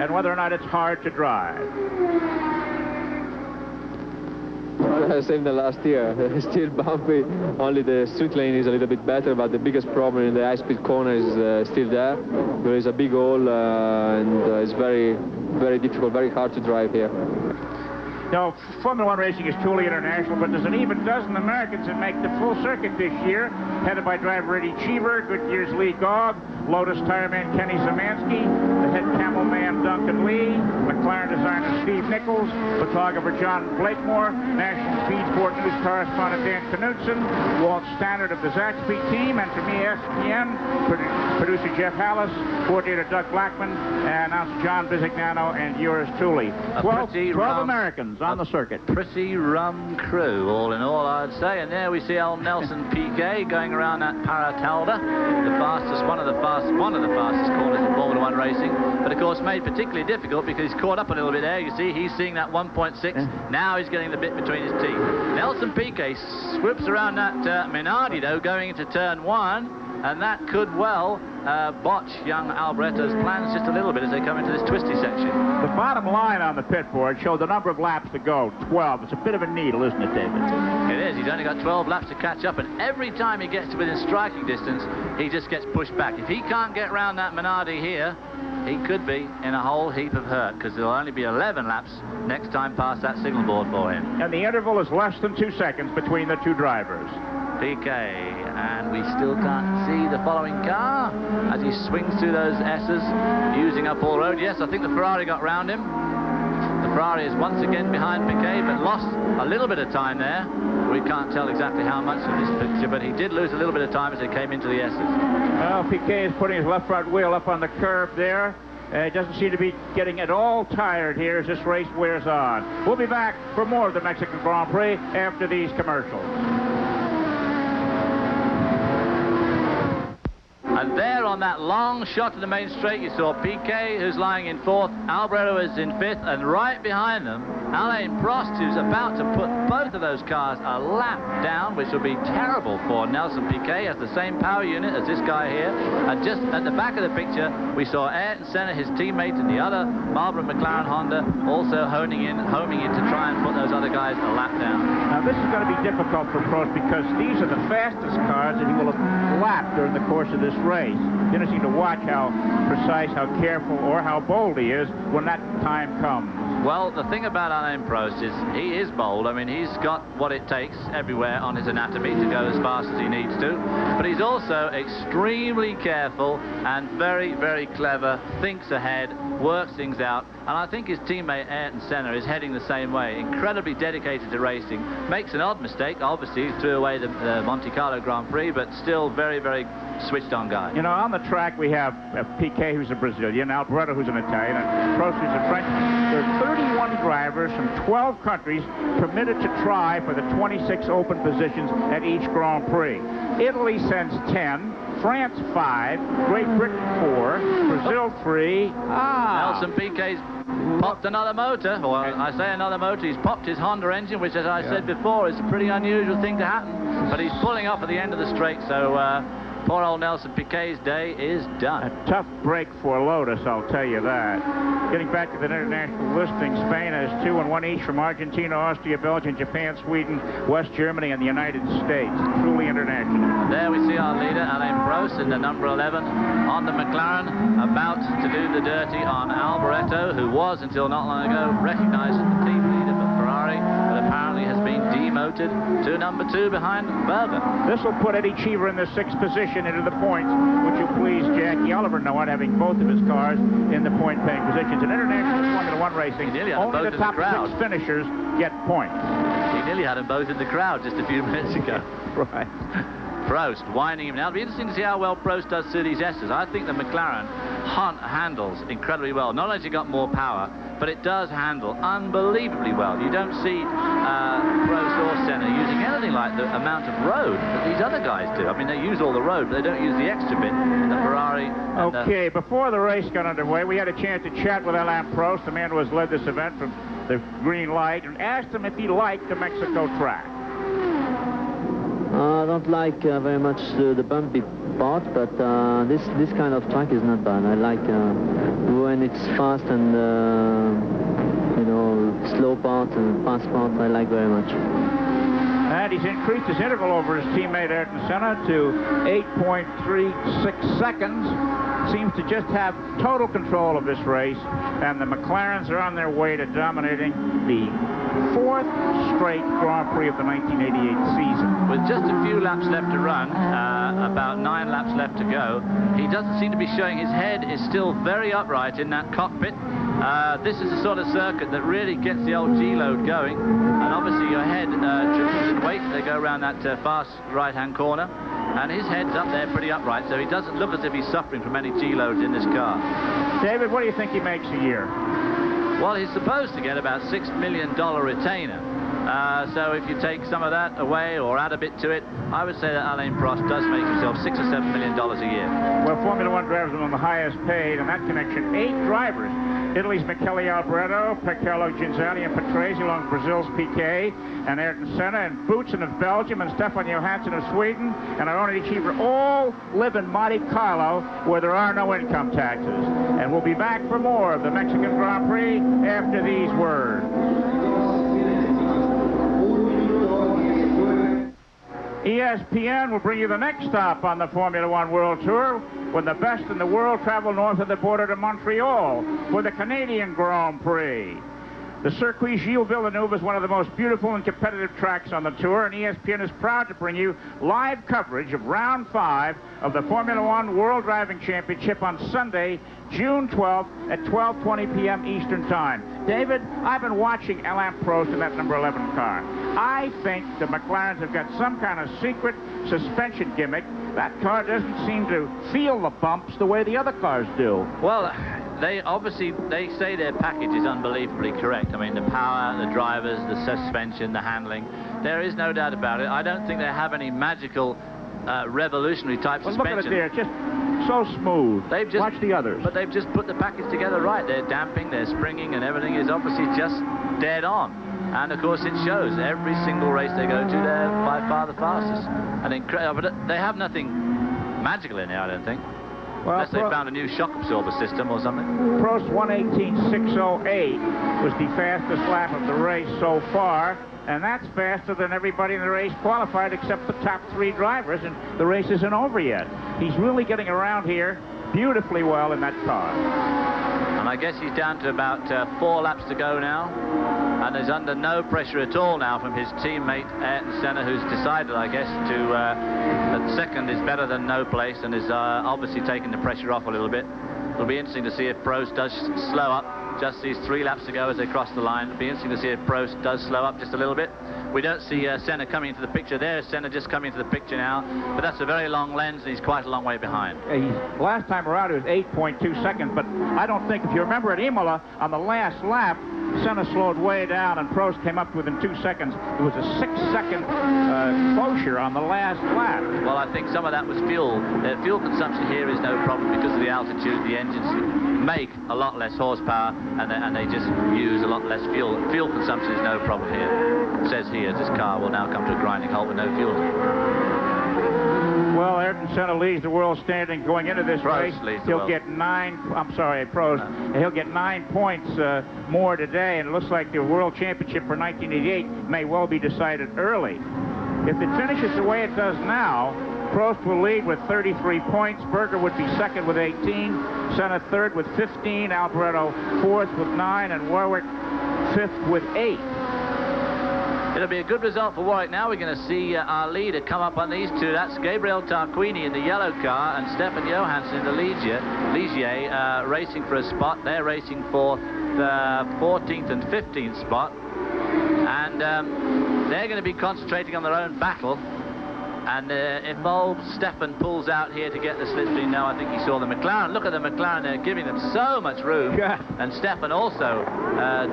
and whether or not it's hard to drive. Same than last year. Still bumpy. Only the street lane is a little bit better, but the biggest problem in the high-speed corner is still there. There is a big hole, and it's very, very difficult, very hard to drive here. No, Formula One racing is truly international, but there's an even dozen Americans that make the full circuit this year, headed by driver Eddie Cheever, Goodyear's Lee Gogg, Lotus Tireman Kenny Zemansky, the head Camel man Duncan Lee, McLaren designer Steve Nichols, photographer John Blakemore, National Speed Sport News correspondent Dan Knutson, Walt Stannard of the Zaxby team, and from ESPN, producer Jeff Hallis, coordinator Doug Blackman, and announcer John Bisignano, and yours truly. 12 Americans on the circuit. Pretty rum crew, all in all, I'd say. And there we see old Nelson Piquet going around that Paratalda, the fastest, one of the fastest corners in Formula One racing. But of course, made particularly difficult because he's caught up a little bit there. You see, he's seeing that 1.6. Now he's getting the bit between his teeth. Nelson Piquet swoops around that Minardi, though, going into turn 1, and that could well botch young Alboreto's plans just a little bit as they come into this twisty section. The bottom line on the pit board showed the number of laps to go, 12. It's a bit of a needle, isn't it, David? It is. He's only got 12 laps to catch up, and every time he gets to within striking distance, he just gets pushed back. If he can't get round that Minardi here, he could be in a whole heap of hurt, because there'll only be 11 laps next time past that signal board for him. And the interval is less than 2 seconds between the two drivers. Piquet, and we still can't see the following car as he swings through those S's, using up all road. Yes, I think the Ferrari got round him. The Ferrari is once again behind Piquet, but lost a little bit of time there. We can't tell exactly how much of this picture, but he did lose a little bit of time as they came into the S's. Well, Piquet is putting his left front wheel up on the curve there. He doesn't seem to be getting at all tired here as this race wears on. We'll be back for more of the Mexican Grand Prix after these commercials. And there on that long shot to the main straight, you saw Piquet, who's lying in 4th, Alboreto is in 5th, and right behind them, Alain Prost, who's about to put both of those cars a lap down, which will be terrible for Nelson Piquet. Has the same power unit as this guy here. And just at the back of the picture, we saw Ayrton Senna, his teammate in the other Marlboro McLaren Honda, also homing in to try and put those other guys a lap down. Now, this is going to be difficult for Prost because these are the fastest cars that he will have lapped during the course of this race. It's interesting to watch how precise, how careful, or how bold he is when that time comes. Well, the thing about Alain Prost is he is bold. I mean, he's got what it takes everywhere on his anatomy to go as fast as he needs to. But he's also extremely careful and very, very clever, thinks ahead, works things out. And I think his teammate Ayrton Senna is heading the same way. Incredibly dedicated to racing. Makes an odd mistake. Obviously, he threw away the Monte Carlo Grand Prix, but still very, very switched on guy. You know, on the track we have Piquet, who's a Brazilian, Alboreto, who's an Italian, and Prost, who's a French. There are 31 drivers from 12 countries permitted to try for the 26 open positions at each Grand Prix. Italy sends 10, France 5, Great Britain 4, Brazil 3. Nelson Piquet's popped another motor. Well, I say another motor. He's popped his Honda engine, which, as I said before, is a pretty unusual thing to happen. But he's pulling off at the end of the straight, so poor old Nelson Piquet's day is done. A tough break for Lotus, I'll tell you that. Getting back to the international listing, Spain has 2 and 1 each from Argentina, Austria, Belgium, Japan, Sweden, West Germany, and the United States. Truly international. There we see our leader, Alain Prost, in the number 11 on the McLaren, about to do the dirty on Alboreto, who was, until not long ago, recognized as the team leader for Ferrari, but apparently has been demoted to number 2 behind Berger. This will put Eddie Cheever in the 6th position into the points, which will please Jackie Oliver now on having both of his cars in the point-paying positions. In international Formula One racing, only the top 6 finishers get points. He nearly had them both in the crowd just a few minutes ago. Right. Prost winding him now. It'll be interesting to see how well Prost does through these S's. I think the McLaren handles incredibly well. Not only has it got more power, but it does handle unbelievably well. You don't see Prost or Senna using anything like the amount of road that these other guys do. I mean, they use all the road, but they don't use the extra bit in the Ferrari. Okay, before the race got underway, we had a chance to chat with Alain Prost, the man who has led this event from the green light, and asked him if he liked the Mexico track. I don't like very much the bumpy part, but this kind of track is not bad. I like when it's fast and you know, slow part and fast part I like very much. And he's increased his interval over his teammate Ayrton Senna to 8.36 seconds. Seems to just have total control of this race, and the McLarens are on their way to dominating the 4th straight Grand Prix of the 1988 season. With just a few laps left to run, about 9 laps left to go, he doesn't seem to be showing. His head is still very upright in that cockpit. This is the sort of circuit that really gets the old G-load going, and obviously your head triples in weight. They go around that fast right-hand corner, and his head's up there pretty upright, so he doesn't look as if he's suffering from any G-loads in this car. David, what do you think he makes a year? Well, he's supposed to get about $6 million retainer. So if you take some of that away or add a bit to it, I would say that Alain Prost does make himself $6 or $7 million a year. Well, Formula One drivers are among the highest paid in that connection. 8 drivers. Italy's Michele Alboreto, Paolo Ginzali, and Patrese, along with Brazil's Piquet, and Ayrton Senna, and Boutsen of Belgium, and Stefan Johansson of Sweden, and our own Achiever, all live in Monte Carlo, where there are no income taxes. And we'll be back for more of the Mexican Grand Prix after these words. ESPN will bring you the next stop on the Formula One World Tour, when the best in the world travel north of the border to Montreal for the Canadian Grand Prix. The Circuit Gilles Villeneuve is one of the most beautiful and competitive tracks on the tour, and ESPN is proud to bring you live coverage of Round 5 of the Formula One World Driving Championship on Sunday, June 12th at 12:20 p.m. Eastern Time. David, I've been watching Alain Prost in that number 11 car. I think the McLarens have got some kind of secret suspension gimmick. That car doesn't seem to feel the bumps the way the other cars do. Well, they say their package is unbelievably correct. I mean, the power, the drivers, the suspension, the handling. There is no doubt about it. I don't think they have any magical revolutionary type suspension. Look at it there, just so smooth. Watch the others. But they've just put the package together right. They're damping, they're springing, and everything is obviously just dead on. And of course it shows. Every single race they go to, they're by far the fastest. And incredible, but they have nothing magical in there, I don't think. Well, unless they found a new shock absorber system or something. Prost 1:18.608 was the fastest lap of the race so far, and that's faster than everybody in the race qualified except the top 3 drivers, and the race isn't over yet. He's really getting around here beautifully well in that car. And I guess he's down to about 4 laps to go now, and is under no pressure at all now from his teammate Ayrton Senna, who's decided, I guess, that second is better than no place, and is obviously taking the pressure off a little bit. It'll be interesting to see if Prost does slow up. Just these 3 laps to go as they cross the line. It'll be interesting to see if Prost does slow up just a little bit. We don't see Senna coming into the picture. There's Senna just coming into the picture now, but that's a very long lens, and he's quite a long way behind. Last time around it was 8.2 seconds, but I don't think, if you remember at Imola, on the last lap, Senna slowed way down, and Prost came up within 2 seconds. It was a 6-second closure on the last lap. Well, I think some of that was fuel. The fuel consumption here is no problem because of the altitude. The engines make a lot less horsepower, and they just use a lot less fuel. Fuel consumption is no problem here. It says here, this car will now come to a grinding halt with no fuel. Well, Ayrton Senna leads the world standing going into this race. He'll get 9. I'm sorry, Prost. He'll get 9 points more today, and it looks like the World Championship for 1988 may well be decided early. If it finishes the way it does now, Prost will lead with 33 points. Berger would be second with 18. Senna third with 15. Alboreto fourth with 9, and Warwick fifth with 8. It'll be a good result for Warwick. Now we're going to see our leader come up on these 2. That's Gabriel Tarquini in the yellow car and Stefan Johansson in the Ligier racing for a spot. They're racing for the 14th and 15th spot. And they're going to be concentrating on their own battle. And if old Stefan pulls out here to get the slipstream now, I think he saw the McLaren. Look at the McLaren, they're giving them so much room. Yeah. And Stefan also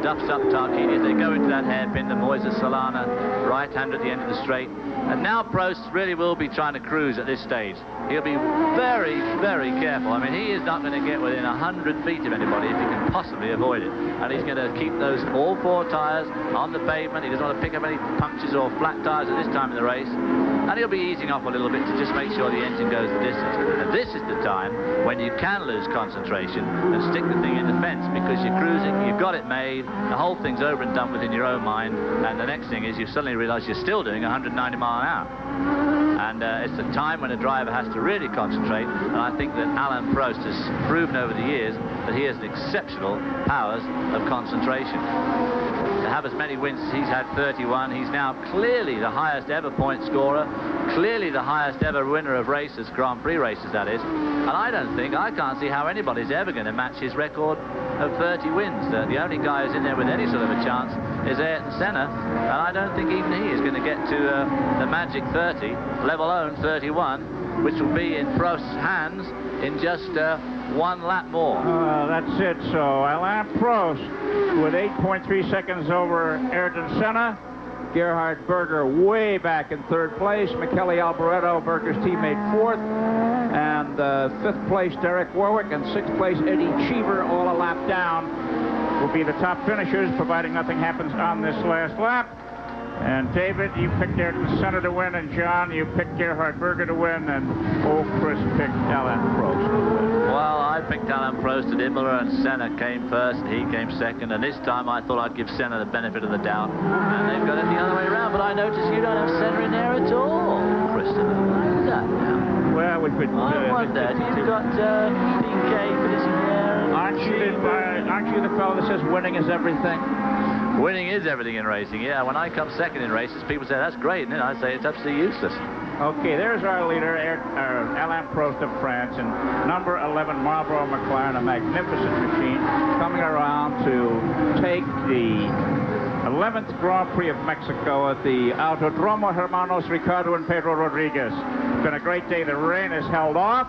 duffs up Tarquini as they go into that hairpin, the Moises Solana right-hand at the end of the straight. And now Prost really will be trying to cruise at this stage. He'll be very, very careful. I mean, he is not going to get within 100 feet of anybody if he can possibly avoid it. And he's going to keep those all 4 tyres on the pavement. He doesn't want to pick up any punctures or flat tyres at this time in the race. and he'll be easing off a little bit to just make sure the engine goes the distance. And this is the time when you can lose concentration and stick the thing in the fence, because you're cruising, you've got it made, the whole thing's over and done with in your own mind, and the next thing is you suddenly realize you're still doing 190 miles an hour. And it's the time when a driver has to really concentrate, and I think that Alain Prost has proven over the years that he has exceptional powers of concentration. To have as many wins as he's had, 31, he's now clearly the highest ever point scorer, clearly the highest ever winner of races, Grand Prix races that is, and I can't see how anybody's ever going to match his record of 30 wins. The only guy who's in there with any sort of a chance is Ayrton Senna, and I don't think even he is going to get to the magic 30, let alone 31, which will be in Prost's hands in just one lap more. That's it. So Alain Prost with 8.3 seconds over Ayrton Senna. Gerhard Berger way back in third place. Michele Alboreto, Berger's teammate, fourth. And fifth place, Derek Warwick. And sixth place, Eddie Cheever, all a lap down, will be the top finishers, providing nothing happens on this last lap. And David, you picked Ayrton Senna to win, and John, you picked Gerhard Berger to win, and old Chris picked Alain Prost to win. Well, I picked Alain Prost at Imola, and Senna came first, and he came second, and this time I thought I'd give Senna the benefit of the doubt, and they've got it the other way around, but I notice you don't have Senna in there at all, Christopher. Why is that now? Well, we could... I wondered, you've got PK finishing there. Aren't you the fellow that says winning is everything? Winning is everything in racing, yeah. When I come second in races, people say, that's great, and then I say it's absolutely useless. Okay, there's our leader, Alain Prost of France, and number 11, Marlboro McLaren, a magnificent machine, coming around to take the 11th Grand Prix of Mexico at the Autódromo Hermanos Ricardo and Pedro Rodríguez. It's been a great day. The rain has held off.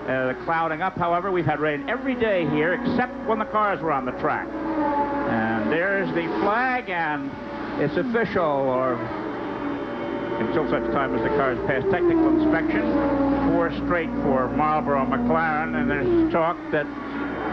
The clouding up, however, we've had rain every day here, except when the cars were on the track. And there's the flag, and it's official, or until such time as the cars pass technical inspection. 4 straight for Marlboro McLaren, and there's talk that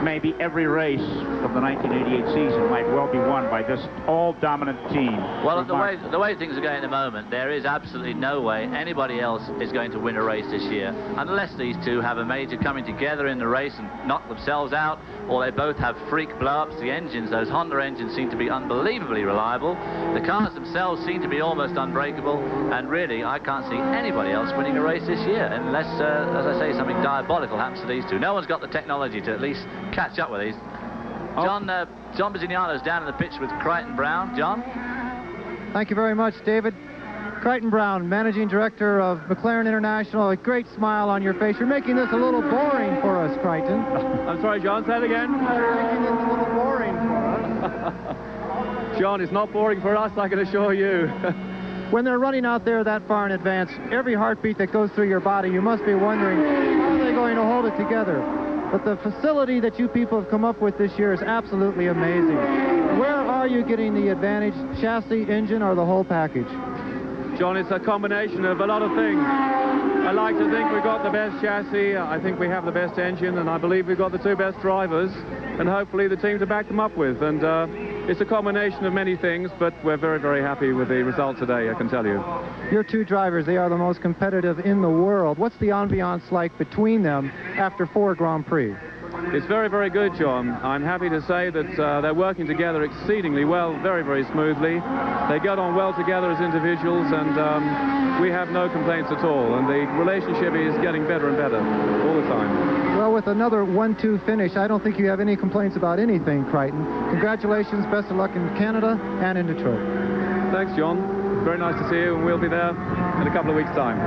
maybe every race of the 1988 season might well be won by this all-dominant team. Well, the way things are going at the moment, there is absolutely no way anybody else is going to win a race this year unless these two have a major coming together in the race and knock themselves out, or they both have freak blow-ups. The engines, those Honda engines, seem to be unbelievably reliable. The cars themselves seem to be almost unbreakable, and really, I can't see anybody else winning a race this year unless, as I say, something diabolical happens to these two. No one's got the technology to at least catch up with these. John Bisignano's down in the pitch with Crichton Brown. John? Thank you very much, David. Crichton Brown, Managing Director of McLaren International, a great smile on your face. You're making this a little boring for us, Crichton. I'm sorry, John, say it again. You're making this a little boring for us. John, it's not boring for us, I can assure you. When they're running out there that far in advance, every heartbeat that goes through your body, you must be wondering, how are they going to hold it together? But the facility that you people have come up with this year is absolutely amazing. Where are you getting the advantage? Chassis, engine, or the whole package? John, it's a combination of a lot of things. I like to think we've got the best chassis, I think we have the best engine, and I believe we've got the 2 best drivers, and hopefully the team to back them up with. And it's a combination of many things, but we're very, very happy with the result today, I can tell you. Your 2 drivers, they are the most competitive in the world. What's the ambiance like between them after 4 Grand Prix? It's very, very good, John. I'm happy to say that they're working together exceedingly well, very, very smoothly. They get on well together as individuals, and we have no complaints at all. And the relationship is getting better and better all the time. Well, with another 1-2 finish, I don't think you have any complaints about anything, Crichton. Congratulations, best of luck in Canada and in Detroit. Thanks, John. Very nice to see you, and we'll be there in a couple of weeks' time.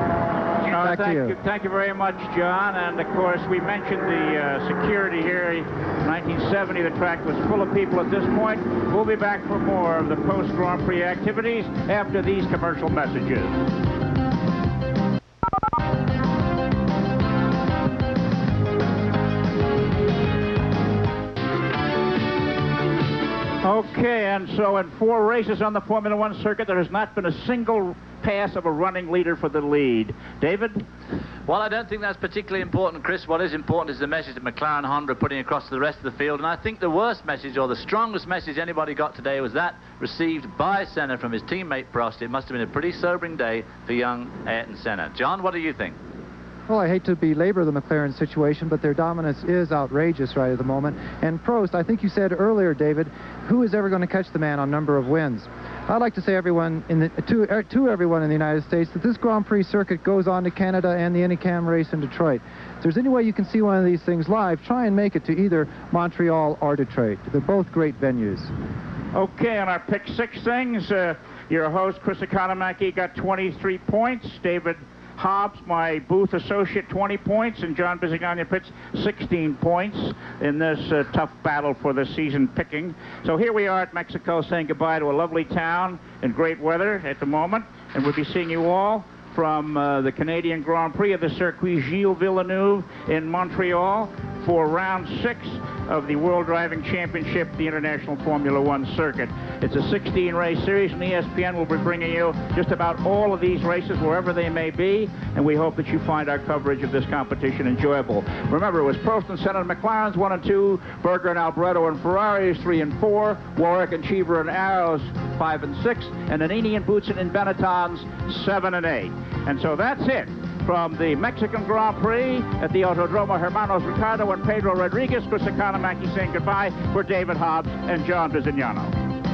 Thank you very much, John. And of course, we mentioned the security here. In 1970, the track was full of people at this point. We'll be back for more of the post-Grand Prix activities after these commercial messages. Okay, and so in 4 races on the Formula One circuit, there has not been a single pass of a running leader for the lead. David? Well, I don't think that's particularly important, Chris. What is important is the message that McLaren and Honda are putting across to the rest of the field. And I think the worst message, or the strongest message anybody got today, was that received by Senna from his teammate Prost. It must have been a pretty sobering day for young Ayrton Senna. John, what do you think? Well, I hate to belabor the McLaren situation, but their dominance is outrageous right at the moment. And Prost, I think you said earlier, David, who is ever going to catch the man on number of wins? I'd like to say to everyone in the United States that this Grand Prix circuit goes on to Canada and the Unicam race in Detroit. If there's any way you can see one of these things live, try and make it to either Montreal or Detroit. They're both great venues. Okay, on our pick six things, your host, Chris Economaki, got 23 points. David Hobbs, my booth associate, 20 points, and John Bisigagna Pitts, 16 points in this tough battle for the season picking. So here we are at Mexico, saying goodbye to a lovely town and great weather at the moment, and we'll be seeing you all from the Canadian Grand Prix of the Circuit Gilles Villeneuve in Montreal for round 6 of the World Driving Championship, the International Formula One circuit. It's a 16-race series, and ESPN will be bringing you just about all of these races, wherever they may be, and we hope that you find our coverage of this competition enjoyable. Remember, it was Prost and Senna and McLaren's 1 and 2, Berger and Alboreto and Ferraris 3 and 4, Warwick and Cheever and Arrows 5 and 6, and Nannini and Boutsen and Benettons 7 and 8. And so that's it from the Mexican Grand Prix at the Autódromo Hermanos Ricardo and Pedro Rodríguez. Chris Economaki saying goodbye for David Hobbs and John Bisigagna.